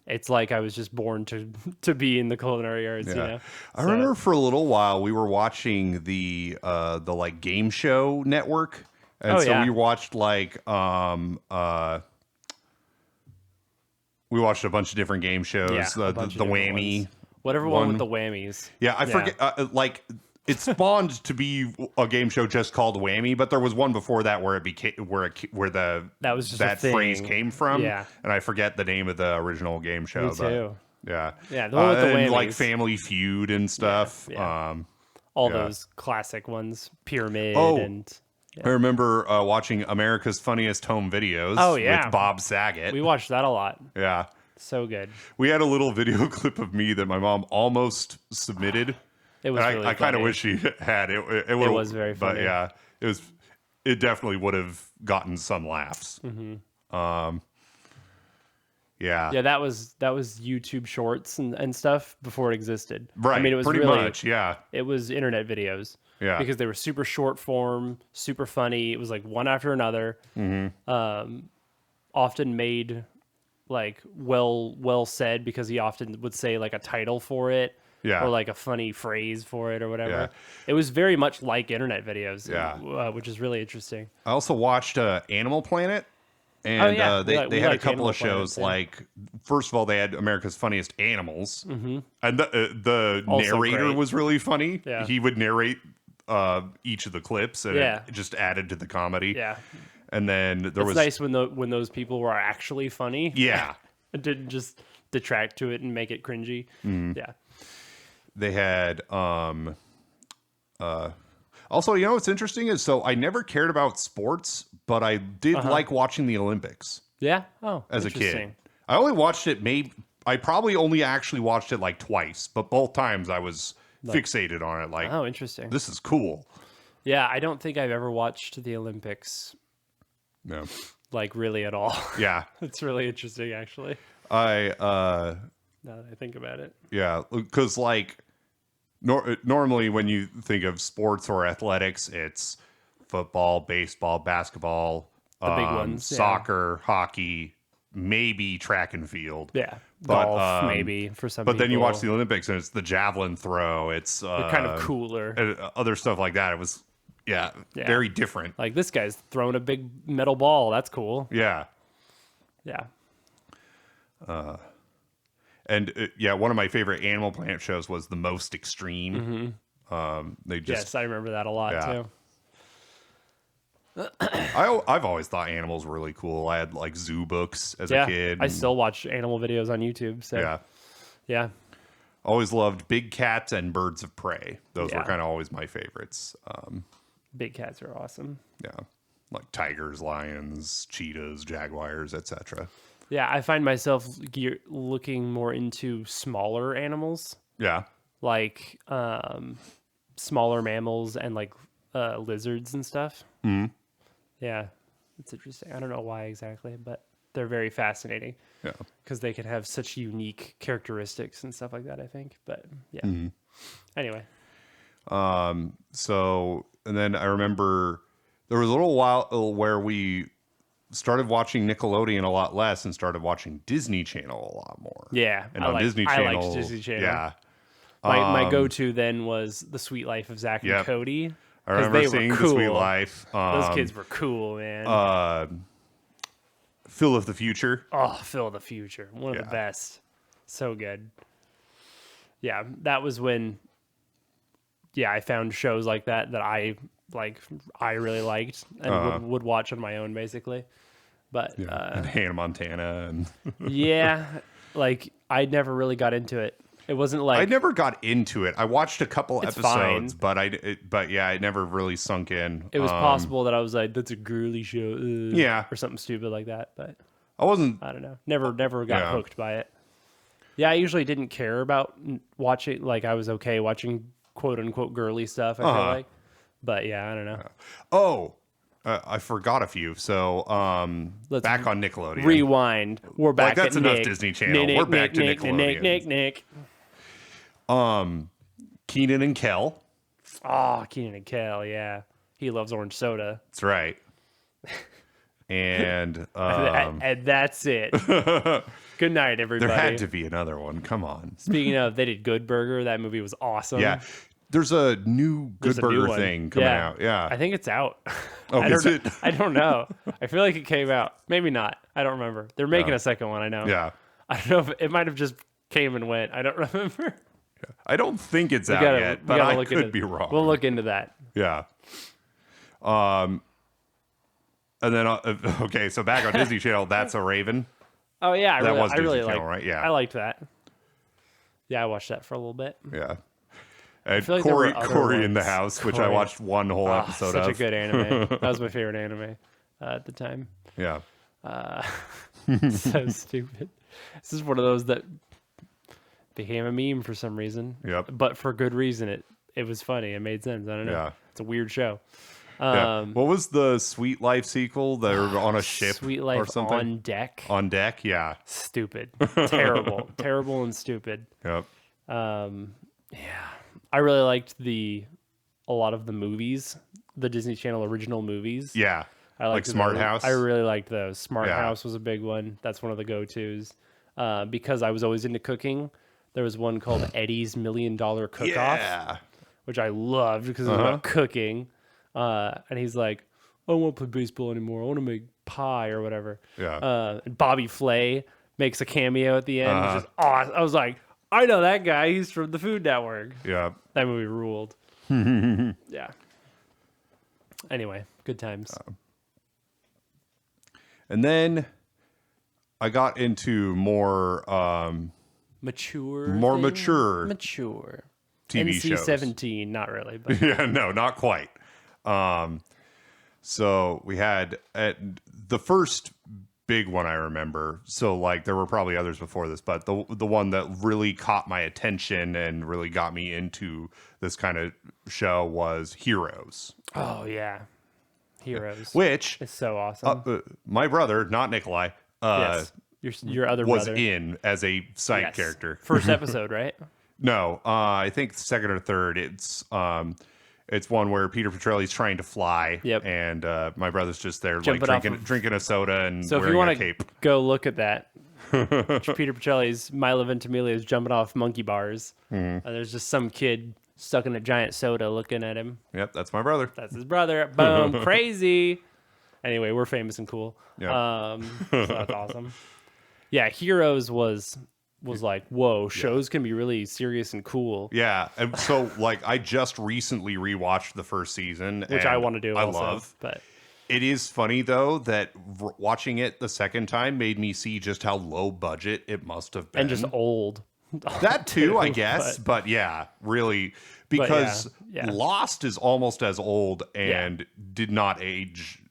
It's like I was just born to be in the culinary arts, I remember for a little while we were watching the like game show network. And we watched like we watched a bunch of different game shows. The Whammy. Ones. Whatever one with the whammies. Yeah, I forget like it spawned to be a game show just called Whammy, but there was one before that where it became where that was just that phrase came from. Yeah, and I forget the name of the original game show. Me too. Yeah, the one with the whammies, like Family Feud and stuff. All those classic ones, Pyramid, and I remember watching America's Funniest Home Videos. With Bob Saget. We watched that a lot. Yeah, so good. We had a little video clip of me that my mom almost submitted. It was really I kind of wish she had it. It was very funny. But yeah, it definitely would have gotten some laughs. Yeah, that was YouTube Shorts and stuff before it existed. Right. I mean, it was pretty really much. Yeah, it was internet videos. Yeah, because they were super short form, super funny. It was like one after another. Often made like well said because he often would say like a title for it. Yeah. Or like a funny phrase for it or whatever. Yeah. It was very much like internet videos. Yeah. Which is really interesting. I also watched Animal Planet. And they had a couple of shows like, first of all, they had America's Funniest Animals. And the narrator was really funny. Yeah. He would narrate each of the clips and it just added to the comedy. Yeah. And then there was nice when those people were actually funny. Yeah. It didn't just detract to it and make it cringy. Yeah. They had also, what's interesting is I never cared about sports, but I did like watching the Olympics. Yeah. As a kid. I only watched it I probably only actually watched it like twice, but both times I was fixated on it. Like, oh, interesting. This is cool. Yeah, I don't think I've ever watched the Olympics. No. Like really at all. Yeah. It's really interesting actually. Now that I think about it. Yeah, because like normally when you think of sports or athletics, it's football, baseball, basketball, the big ones, soccer, hockey, maybe track and field. Yeah, but, golf maybe for some. But then you watch the Olympics and it's the javelin throw. It's kind of cooler. Other stuff like that. It was very different. Like this guy's throwing a big metal ball. That's cool. Yeah. Yeah. And one of my favorite Animal Planet shows was The Most Extreme. Yes, I remember that a lot too. I've always thought animals were really cool. I had like zoo books as a kid. I still watch animal videos on YouTube. So yeah. Always loved Big Cats and Birds of Prey. Those were Yeah. kind of always my favorites. Big cats are awesome. Yeah, like tigers, lions, cheetahs, jaguars, etc. Yeah, I find myself looking more into smaller animals, Yeah. like smaller mammals and like lizards and stuff. Mm. Yeah, it's interesting. I don't know why exactly, but they're very fascinating. Yeah. Because they can have such unique characteristics and stuff like that, I think. But yeah. Anyway. So, and then I remember there was a little while where we started watching Nickelodeon a lot less and started watching Disney Channel a lot more. Yeah. And on Disney Channel, I liked Disney Channel. yeah. My go-to then was The Sweet Life of Zach and Cody. I remember they seeing were The cool. Sweet Life. Those kids were cool, man. Phil of the Future. Oh, Phil of the Future. One of the best. So good. Yeah, that was when I found shows like that I really liked and would watch on my own basically. But And Hannah Montana and yeah, like I never really got into it. It wasn't like I never got into it. I watched a couple episodes, fine. but it never really sunk in. It was possible that I was like, that's a girly show. Yeah. Or something stupid like that. But I wasn't. I don't know. Never got hooked by it. Yeah, I usually didn't care about watching. Like, I was okay watching quote unquote girly stuff, I feel like. But yeah, I don't know. Oh, I forgot a few. So, Let's back on Nickelodeon. Rewind. We're back that's at enough Nick. Disney Channel. Nick, We're back to Nick, Nickelodeon. Nick. Keenan and Kel. Oh, Keenan and Kel, yeah. He loves orange soda. That's right. And And that's it. Good night, everybody. there had to be another one. Come on. Speaking of, they did Good Burger. That movie was awesome. Yeah. There's a new Good There's a new Burger one. thing coming out. Yeah. I think it's out. Oh, is it? I don't know. I feel like it came out. Maybe not. I don't remember. They're making a second one, I know. Yeah. I don't know if it might have just came and went. I don't remember. I don't think it's out yet, but I could be wrong. We'll look into that. Yeah. And then okay, so back on Disney Channel, That's a Raven. Oh yeah, That was I Disney really Channel, liked. right? Yeah. I liked that. Yeah, I watched that for a little bit. Yeah. And feel like there were other Corey in the ones. House, which I Corey. watched one whole episode Such of. a good anime. That was my favorite anime at the time. Yeah. So stupid. This is one of those that became a meme for some reason. Yep. But for good reason. It was funny. It made sense. I don't know. Yeah. It's a weird show. Yeah. What was the Sweet Life sequel? They were on a ship Sweet or Life something? on Deck. On deck, yeah. Stupid. Terrible. Terrible and stupid. Yep. I really liked a lot of the movies, the Disney Channel original movies. Yeah. I liked Smart House? I really liked those. Smart Yeah. House was a big one. That's one of the go-tos. Because I was always into cooking. There was one called Eddie's $1 Million Cook-Off, Yeah. which I loved because it was about cooking. And he's like, I don't want to play baseball anymore. I want to make pie or whatever. Yeah. And Bobby Flay makes a cameo at the end, which is awesome. I was like, I know that guy. He's from the Food Network. Yeah. That movie ruled. Yeah. Anyway, good times. And then I got into more Mature. mature Mature. TV shows. NC-17, not really, but Yeah, no, not quite. So we had the first big one I remember. So like there were probably others before this, but the one that really caught my attention and really got me into this kind of show was Heroes. oh yeah, Heroes. Which It's so awesome. my brother, not Nicolai, yes, your other was brother in as a side Yes. character. First episode, right? No, I think second or third. It's one where Peter Petrelli's trying to fly, Yep. and my brother's just there Jumping like off drinking a soda and So if you wearing a want cape. to go look at that, Peter Petrelli's Milo Ventimiglia is jumping off monkey bars, and there's just some kid stuck in a giant soda looking at him. Yep, that's my brother. That's his brother. Boom, crazy. Anyway, we're famous and cool. Yeah. So that's awesome. Yeah, Heroes was like, whoa, shows can be really serious and cool. Yeah, and so like I just recently rewatched the first season, Which and I want to do I also. love. But It is funny though that watching it the second time made me see just how low budget it must have been, and just old. That too, I guess. But yeah, really, because yeah. Lost is almost as old and did not age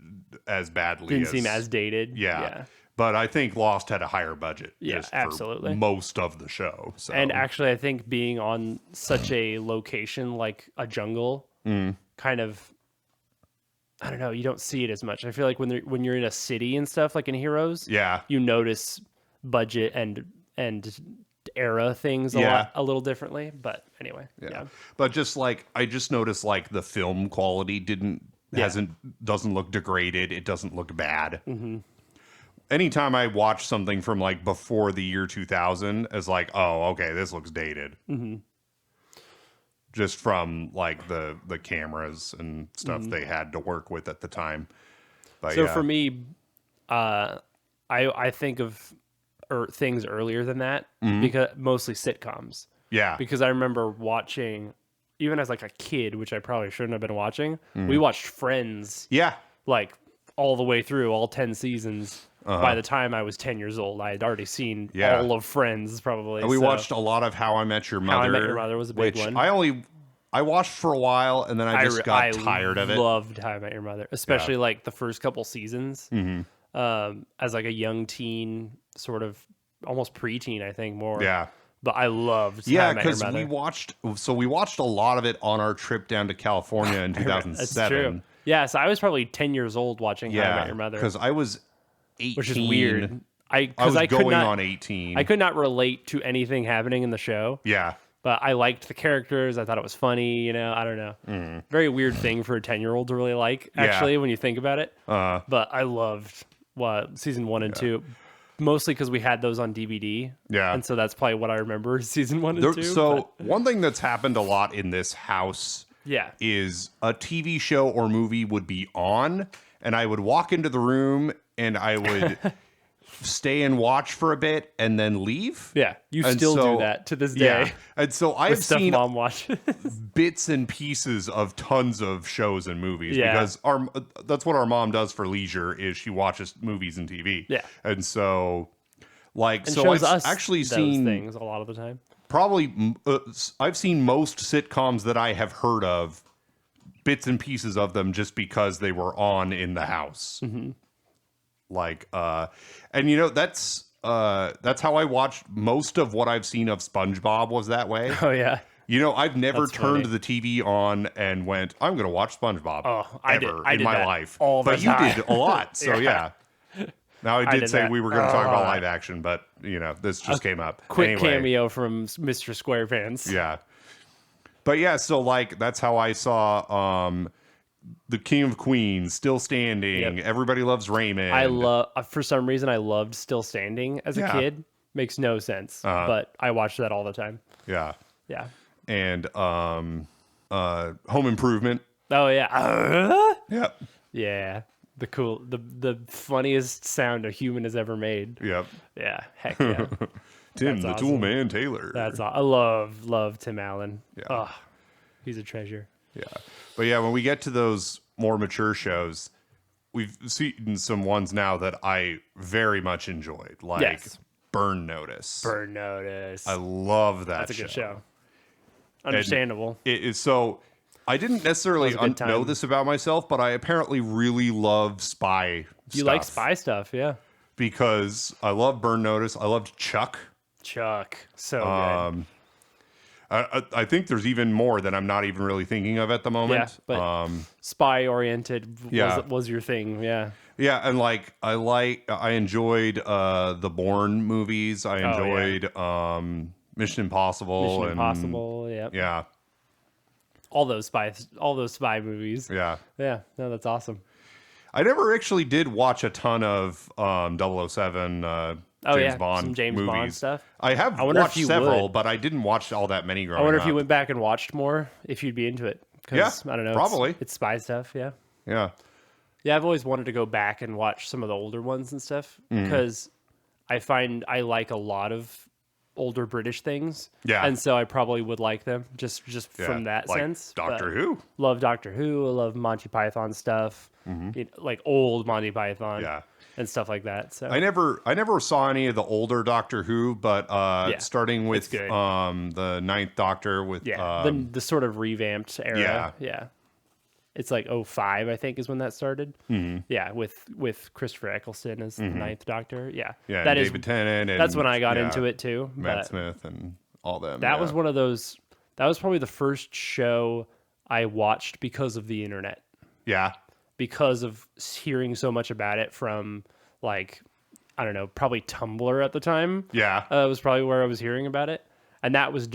as badly. Didn't seem as dated. Yeah. But I think Lost had a higher budget just absolutely. for most of the show. So. And actually, I think being on such a location like a jungle kind of, I don't know, you don't see it as much. I feel like when you're in a city and stuff, like in Heroes, you notice budget and era things a little differently. But anyway, But just like I just noticed, like the film quality doesn't look degraded. It doesn't look bad. Anytime I watch something from like before the year 2000, it's like, oh, okay, this looks dated. Just from like the cameras and stuff they had to work with at the time. But so for me, I think of things earlier than that because mostly sitcoms. Yeah. Because I remember watching, even as like a kid, which I probably shouldn't have been watching, we watched Friends. Yeah. Like all the way through, all 10 seasons. By the time I was 10 years old, I had already seen all of Friends, probably. And we watched a lot of How I Met Your Mother. How I Met Your Mother was a big one. I watched for a while, and then I just got tired of it. I loved How I Met Your Mother, especially like the first couple seasons. As like a young teen, sort of almost preteen, I think more. Yeah. But I loved How I Met Your Mother. we watched a lot of it on our trip down to California in 2007. That's true. Yeah, so I was probably 10 years old watching How I Met Your Mother. Because I was 18. Which is weird. I was could going not, on 18. I could not relate to anything happening in the show. Yeah. But I liked the characters. I thought it was funny. I don't know. Very weird thing for a 10-year-old to really like, actually, when you think about it. But I loved season 1 and 2. Mostly because we had those on DVD. Yeah. And so that's probably what I remember, season 1 and 2. So one thing that's happened a lot in this house is a TV show or movie would be on, and I would walk into the room, and I would stay and watch for a bit and then leave. Yeah, you still do that to this day. Yeah. And so I've seen mom watches bits and pieces of tons of shows and movies because that's what our mom does for leisure is she watches movies and TV. Yeah. And so like and so shows I've us actually those seen things a lot of the time. Probably I've seen most sitcoms that I have heard of, bits and pieces of them just because they were on in the house. Like and that's how I watched most of what I've seen of SpongeBob was that way. Oh yeah. I've never turned the TV on and went, I'm going to watch SpongeBob. Oh, I did in my life. All the time. But you did a lot. So yeah. Now I did say that. we were going to talk about live action, but this just came up. Quick cameo from Mr. SquarePants. Yeah. But yeah, so like that's how I saw the King of Queens, Still Standing. Yep. Everybody Loves Raymond. For some reason I loved Still Standing as a kid. Makes no sense, but I watched that all the time. Yeah. Yeah. And Home Improvement. Oh yeah. Yep. Yeah. The funniest sound a human has ever made. Yep. Yeah. Heck yeah. Tim, the Tool Man Taylor. I love Tim Allen. Yeah. Oh, he's a treasure. Yeah. But yeah, when we get to those more mature shows, we've seen some ones now that I very much enjoyed, like Burn Notice. Burn Notice. I love that. That's a good show. Understandable. And it is so. I didn't necessarily know this about myself, but I apparently really love spy stuff. You like spy stuff, yeah. Because I love Burn Notice. I loved Chuck. So good. I think there's even more that I'm not even really thinking of at the moment. Yeah, but spy-oriented was your thing, yeah. Yeah, and like I enjoyed the Bourne movies. I enjoyed Mission Impossible. Yeah. All those spy movies. Yeah. Yeah. No, that's awesome. I never actually did watch a ton of 007 James Bond some James movies. Bond stuff. I have watched several, but I didn't watch all that many growing up. I wonder if you went back and watched more, if you'd be into it. Yeah, I don't know. probably. It's spy stuff, yeah. Yeah. Yeah, I've always wanted to go back and watch some of the older ones and stuff because I find I like a lot of older British things. Yeah. And so I probably would like them just from that sense. Doctor Who. Love Doctor Who. I love Monty Python stuff. Like old Monty Python. Yeah. and stuff like that. So I never saw any of the older Doctor Who, but starting with the Ninth Doctor with the sort of revamped era. Yeah. It's like 05, I think, is when that started. Mm-hmm. Yeah, with Christopher Eccleston as the Ninth Doctor. Yeah, that is David Tennant. And, that's when I got into it too. Matt Smith and all them. That was one of those. That was probably the first show I watched because of the internet. Yeah, because of hearing so much about it from like I don't know, probably Tumblr at the time. Yeah, it was probably where I was hearing about it, and that was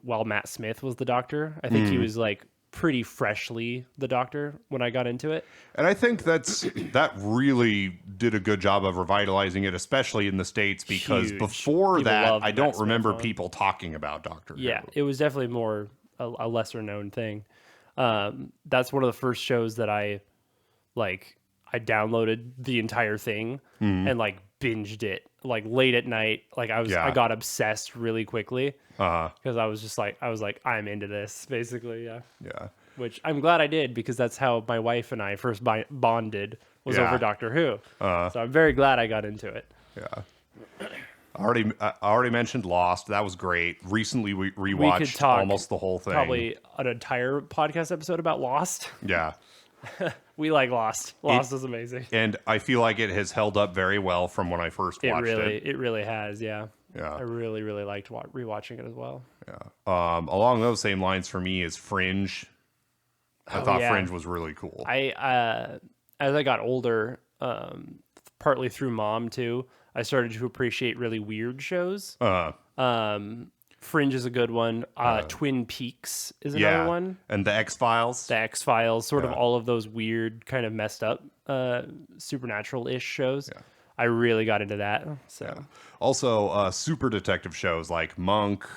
while Matt Smith was the Doctor. I think he was like pretty freshly the Doctor when I got into it. And I think that really did a good job of revitalizing it, especially in the States, because before that, I don't remember people talking about Doctor Who. Yeah, it was definitely more a lesser known thing. That's one of the first shows that I downloaded the entire thing and like binged it like late at night. Like I got obsessed really quickly because I was like, I'm into this basically. Yeah. Which I'm glad I did, because that's how my wife and I first bonded was over Doctor Who. So I'm very glad I got into it. Yeah. I already mentioned Lost. That was great. Recently we rewatched almost the whole thing. Probably an entire podcast episode about Lost. Yeah. We like Lost. Lost is amazing. And I feel like it has held up very well from when I first watched it. It really has, yeah. Yeah. I really, really liked rewatching it as well. Yeah. Along those same lines for me is Fringe. I thought Fringe was really cool. As I got older, partly through Mom too, I started to appreciate really weird shows. Fringe is a good one. Twin Peaks is another one. And the X-Files. The X-Files, sort of all of those weird, kind of messed up, supernatural-ish shows. Yeah. I really got into that. So also super detective shows like Monk.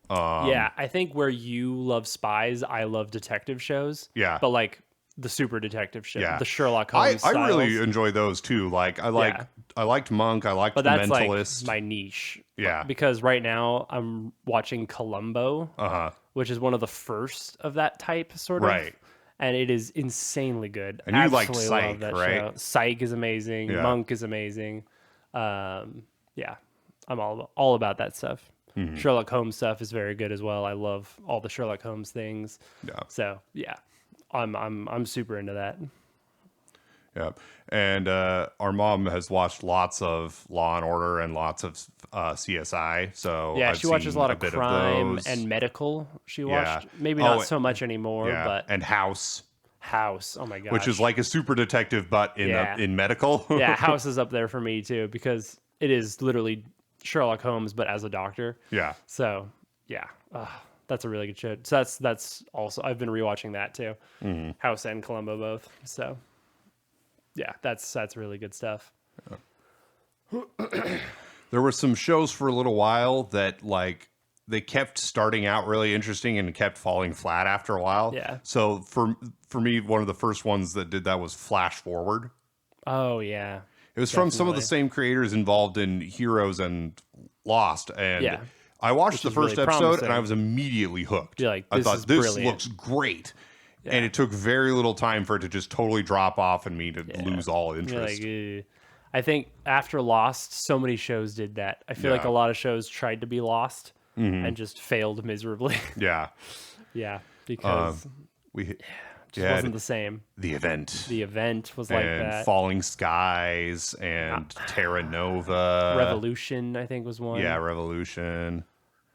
I think where you love spies, I love detective shows. Yeah. But like the super detective show, the Sherlock Holmes I really enjoy those too. Like I liked Monk, I liked The Mentalist. Like my niche. Yeah. Because right now I'm watching Columbo, which is one of the first of that type sort of. Right. And it is insanely good. And you like Psych, right? Show. Psych is amazing. Yeah. Monk is amazing. I'm all about that stuff. Mm-hmm. Sherlock Holmes stuff is very good as well. I love all the Sherlock Holmes things. Yeah. So I'm super into that. Yeah. And our mom has watched lots of Law and Order and lots of CSI. So she watches a lot of crime and medical. She watched maybe not so much anymore, but and House. Oh my gosh. Which is like a super detective, but in medical. Yeah, House is up there for me too, because it is literally Sherlock Holmes, but as a doctor. Yeah. So that's a really good show. So that's also, I've been rewatching that too. Mm-hmm. House and Columbo both. So that's really good stuff. Yeah. There were some shows for a little while that like they kept starting out really interesting and kept falling flat after a while. Yeah. So for me, one of the first ones that did that was Flash Forward. Oh yeah. It was from some of the same creators involved in Heroes and Lost. And I watched the first episode and I was immediately hooked. You're like, I thought this brilliant. looks great. Yeah. And it took very little time for it to just totally drop off and me to lose all interest. Like, I think after Lost, so many shows did that. I feel like a lot of shows tried to be Lost and just failed miserably. Yeah. Yeah. Because just wasn't the same. The Event. The Event was like that. Falling Skies and Terra Nova. Revolution, I think, was one. Yeah, Revolution.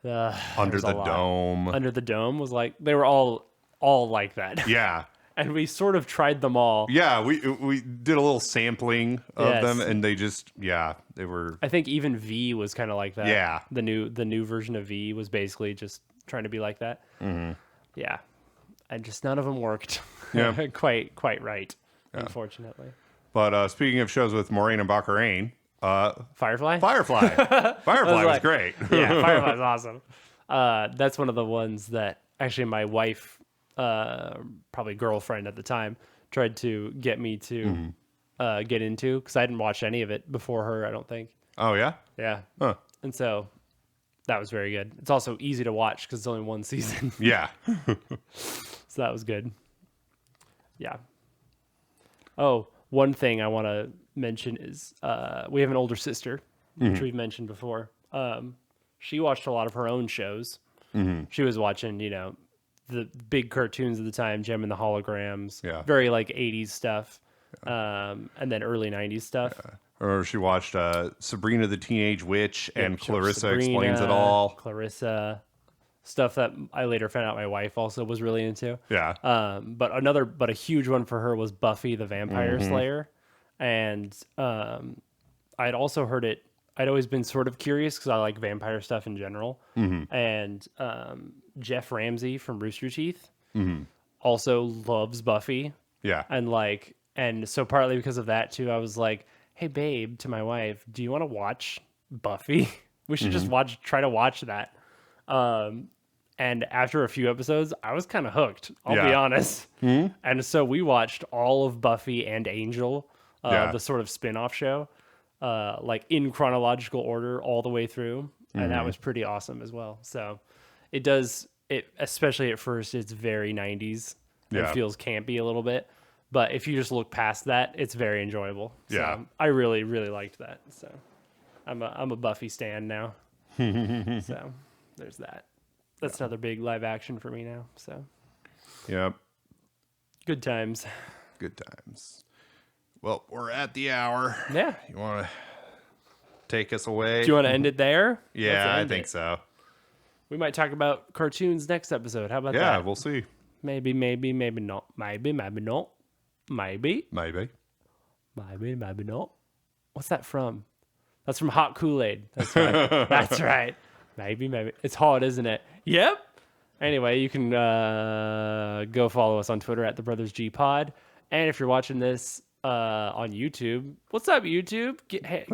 Under the Dome. Under the Dome was like, they were all like that. Yeah. And we sort of tried them all. Yeah, we did a little sampling of them, and they just they were. I think even V was kind of like that. Yeah, the new version of V was basically just trying to be like that. Mm-hmm. Yeah, and just none of them worked. Yeah, quite right, unfortunately. But speaking of shows with Maureen and Baccarin, Firefly was great. Yeah, Firefly's awesome. That's one of the ones that actually my wife. Probably girlfriend at the time, tried to get me to get into, because I hadn't watched any of it before her, I don't think. Oh, yeah? Yeah. Huh. And so that was very good. It's also easy to watch because it's only one season. Yeah. So that was good. Yeah. Oh, one thing I want to mention is we have an older sister, which we've mentioned before. She watched a lot of her own shows. She was watching, the big cartoons at the time, Gem and the Holograms, very like 80s stuff, and then early 90s stuff. Or she watched Sabrina the Teenage Witch and Clarissa Explains It All. Clarissa, stuff that I later found out my wife also was really into. Yeah. But a huge one for her was Buffy the Vampire Slayer. And I'd also heard it. I'd always been sort of curious because I like vampire stuff in general. And Jeff Ramsey from Rooster Teeth also loves Buffy. Yeah. And so partly because of that too, I was like, hey babe, to my wife, do you want to watch Buffy? We should just try to watch that. And after a few episodes, I was kind of hooked, I'll be honest. And so we watched all of Buffy and Angel, the sort of spin-off show, like in chronological order all the way through. And that was pretty awesome as well. So especially at first, it's very 90s. It feels campy a little bit. But if you just look past that, it's very enjoyable. So I really, really liked that. So I'm a Buffy stan now. So there's that. That's another big live action for me now. So yep. Good times. Good times. Well, we're at the hour. Yeah. You want to take us away? Do you want to end it there? Yeah, I think so. We might talk about cartoons next episode. How about that? Yeah, we'll see. Maybe not. Maybe not. Maybe not. What's that from? That's from Hot Kool-Aid. That's right. That's right. Maybe. It's hot, isn't it? Yep. Anyway, you can go follow us on Twitter at @TheBrothersGPod. And if you're watching this on YouTube, what's up, YouTube?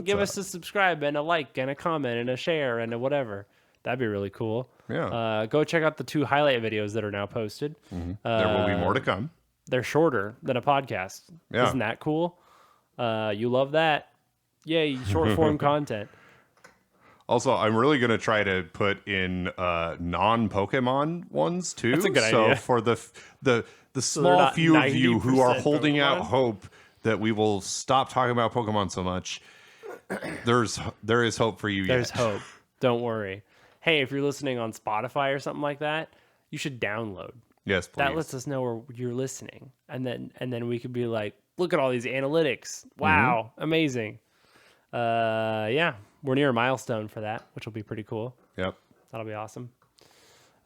Give us a subscribe and a like and a comment and a share and a whatever. That'd be really cool. Yeah. Go check out the 2 highlight videos that are now posted. There will be more to come. They're shorter than a podcast. Yeah. Isn't that cool? You love that. Yay, short form content. Also, I'm really going to try to put in non-Pokemon ones too. That's a good so idea. For the small few of you who are holding out hope that we will stop talking about Pokemon so much, there is hope for you. There's hope. Don't worry. Hey, if you're listening on Spotify or something like that, you should download. Yes, please. That lets us know where you're listening, and then we could be like, look at all these analytics. Wow, amazing. Yeah, we're near a milestone for that, which will be pretty cool. Yep. That'll be awesome.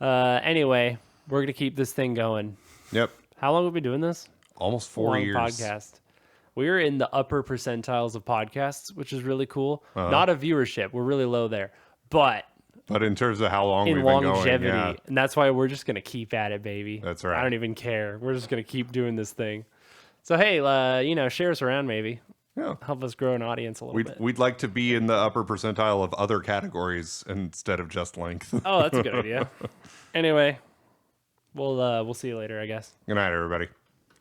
Anyway, we're gonna keep this thing going. Yep. How long have we been doing this? Almost 4 years. Podcast. We're in the upper percentiles of podcasts, which is really cool. Not a viewership. We're really low there, but in terms of how long we've in been longevity, going, and that's why we're just gonna keep at it, baby. That's right. I don't even care. We're just gonna keep doing this thing. So hey, share us around, maybe. Yeah. Help us grow an audience a little bit. We'd like to be in the upper percentile of other categories instead of just length. Oh, that's a good idea. Anyway, we'll see you later, I guess. Good night, everybody.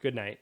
Good night.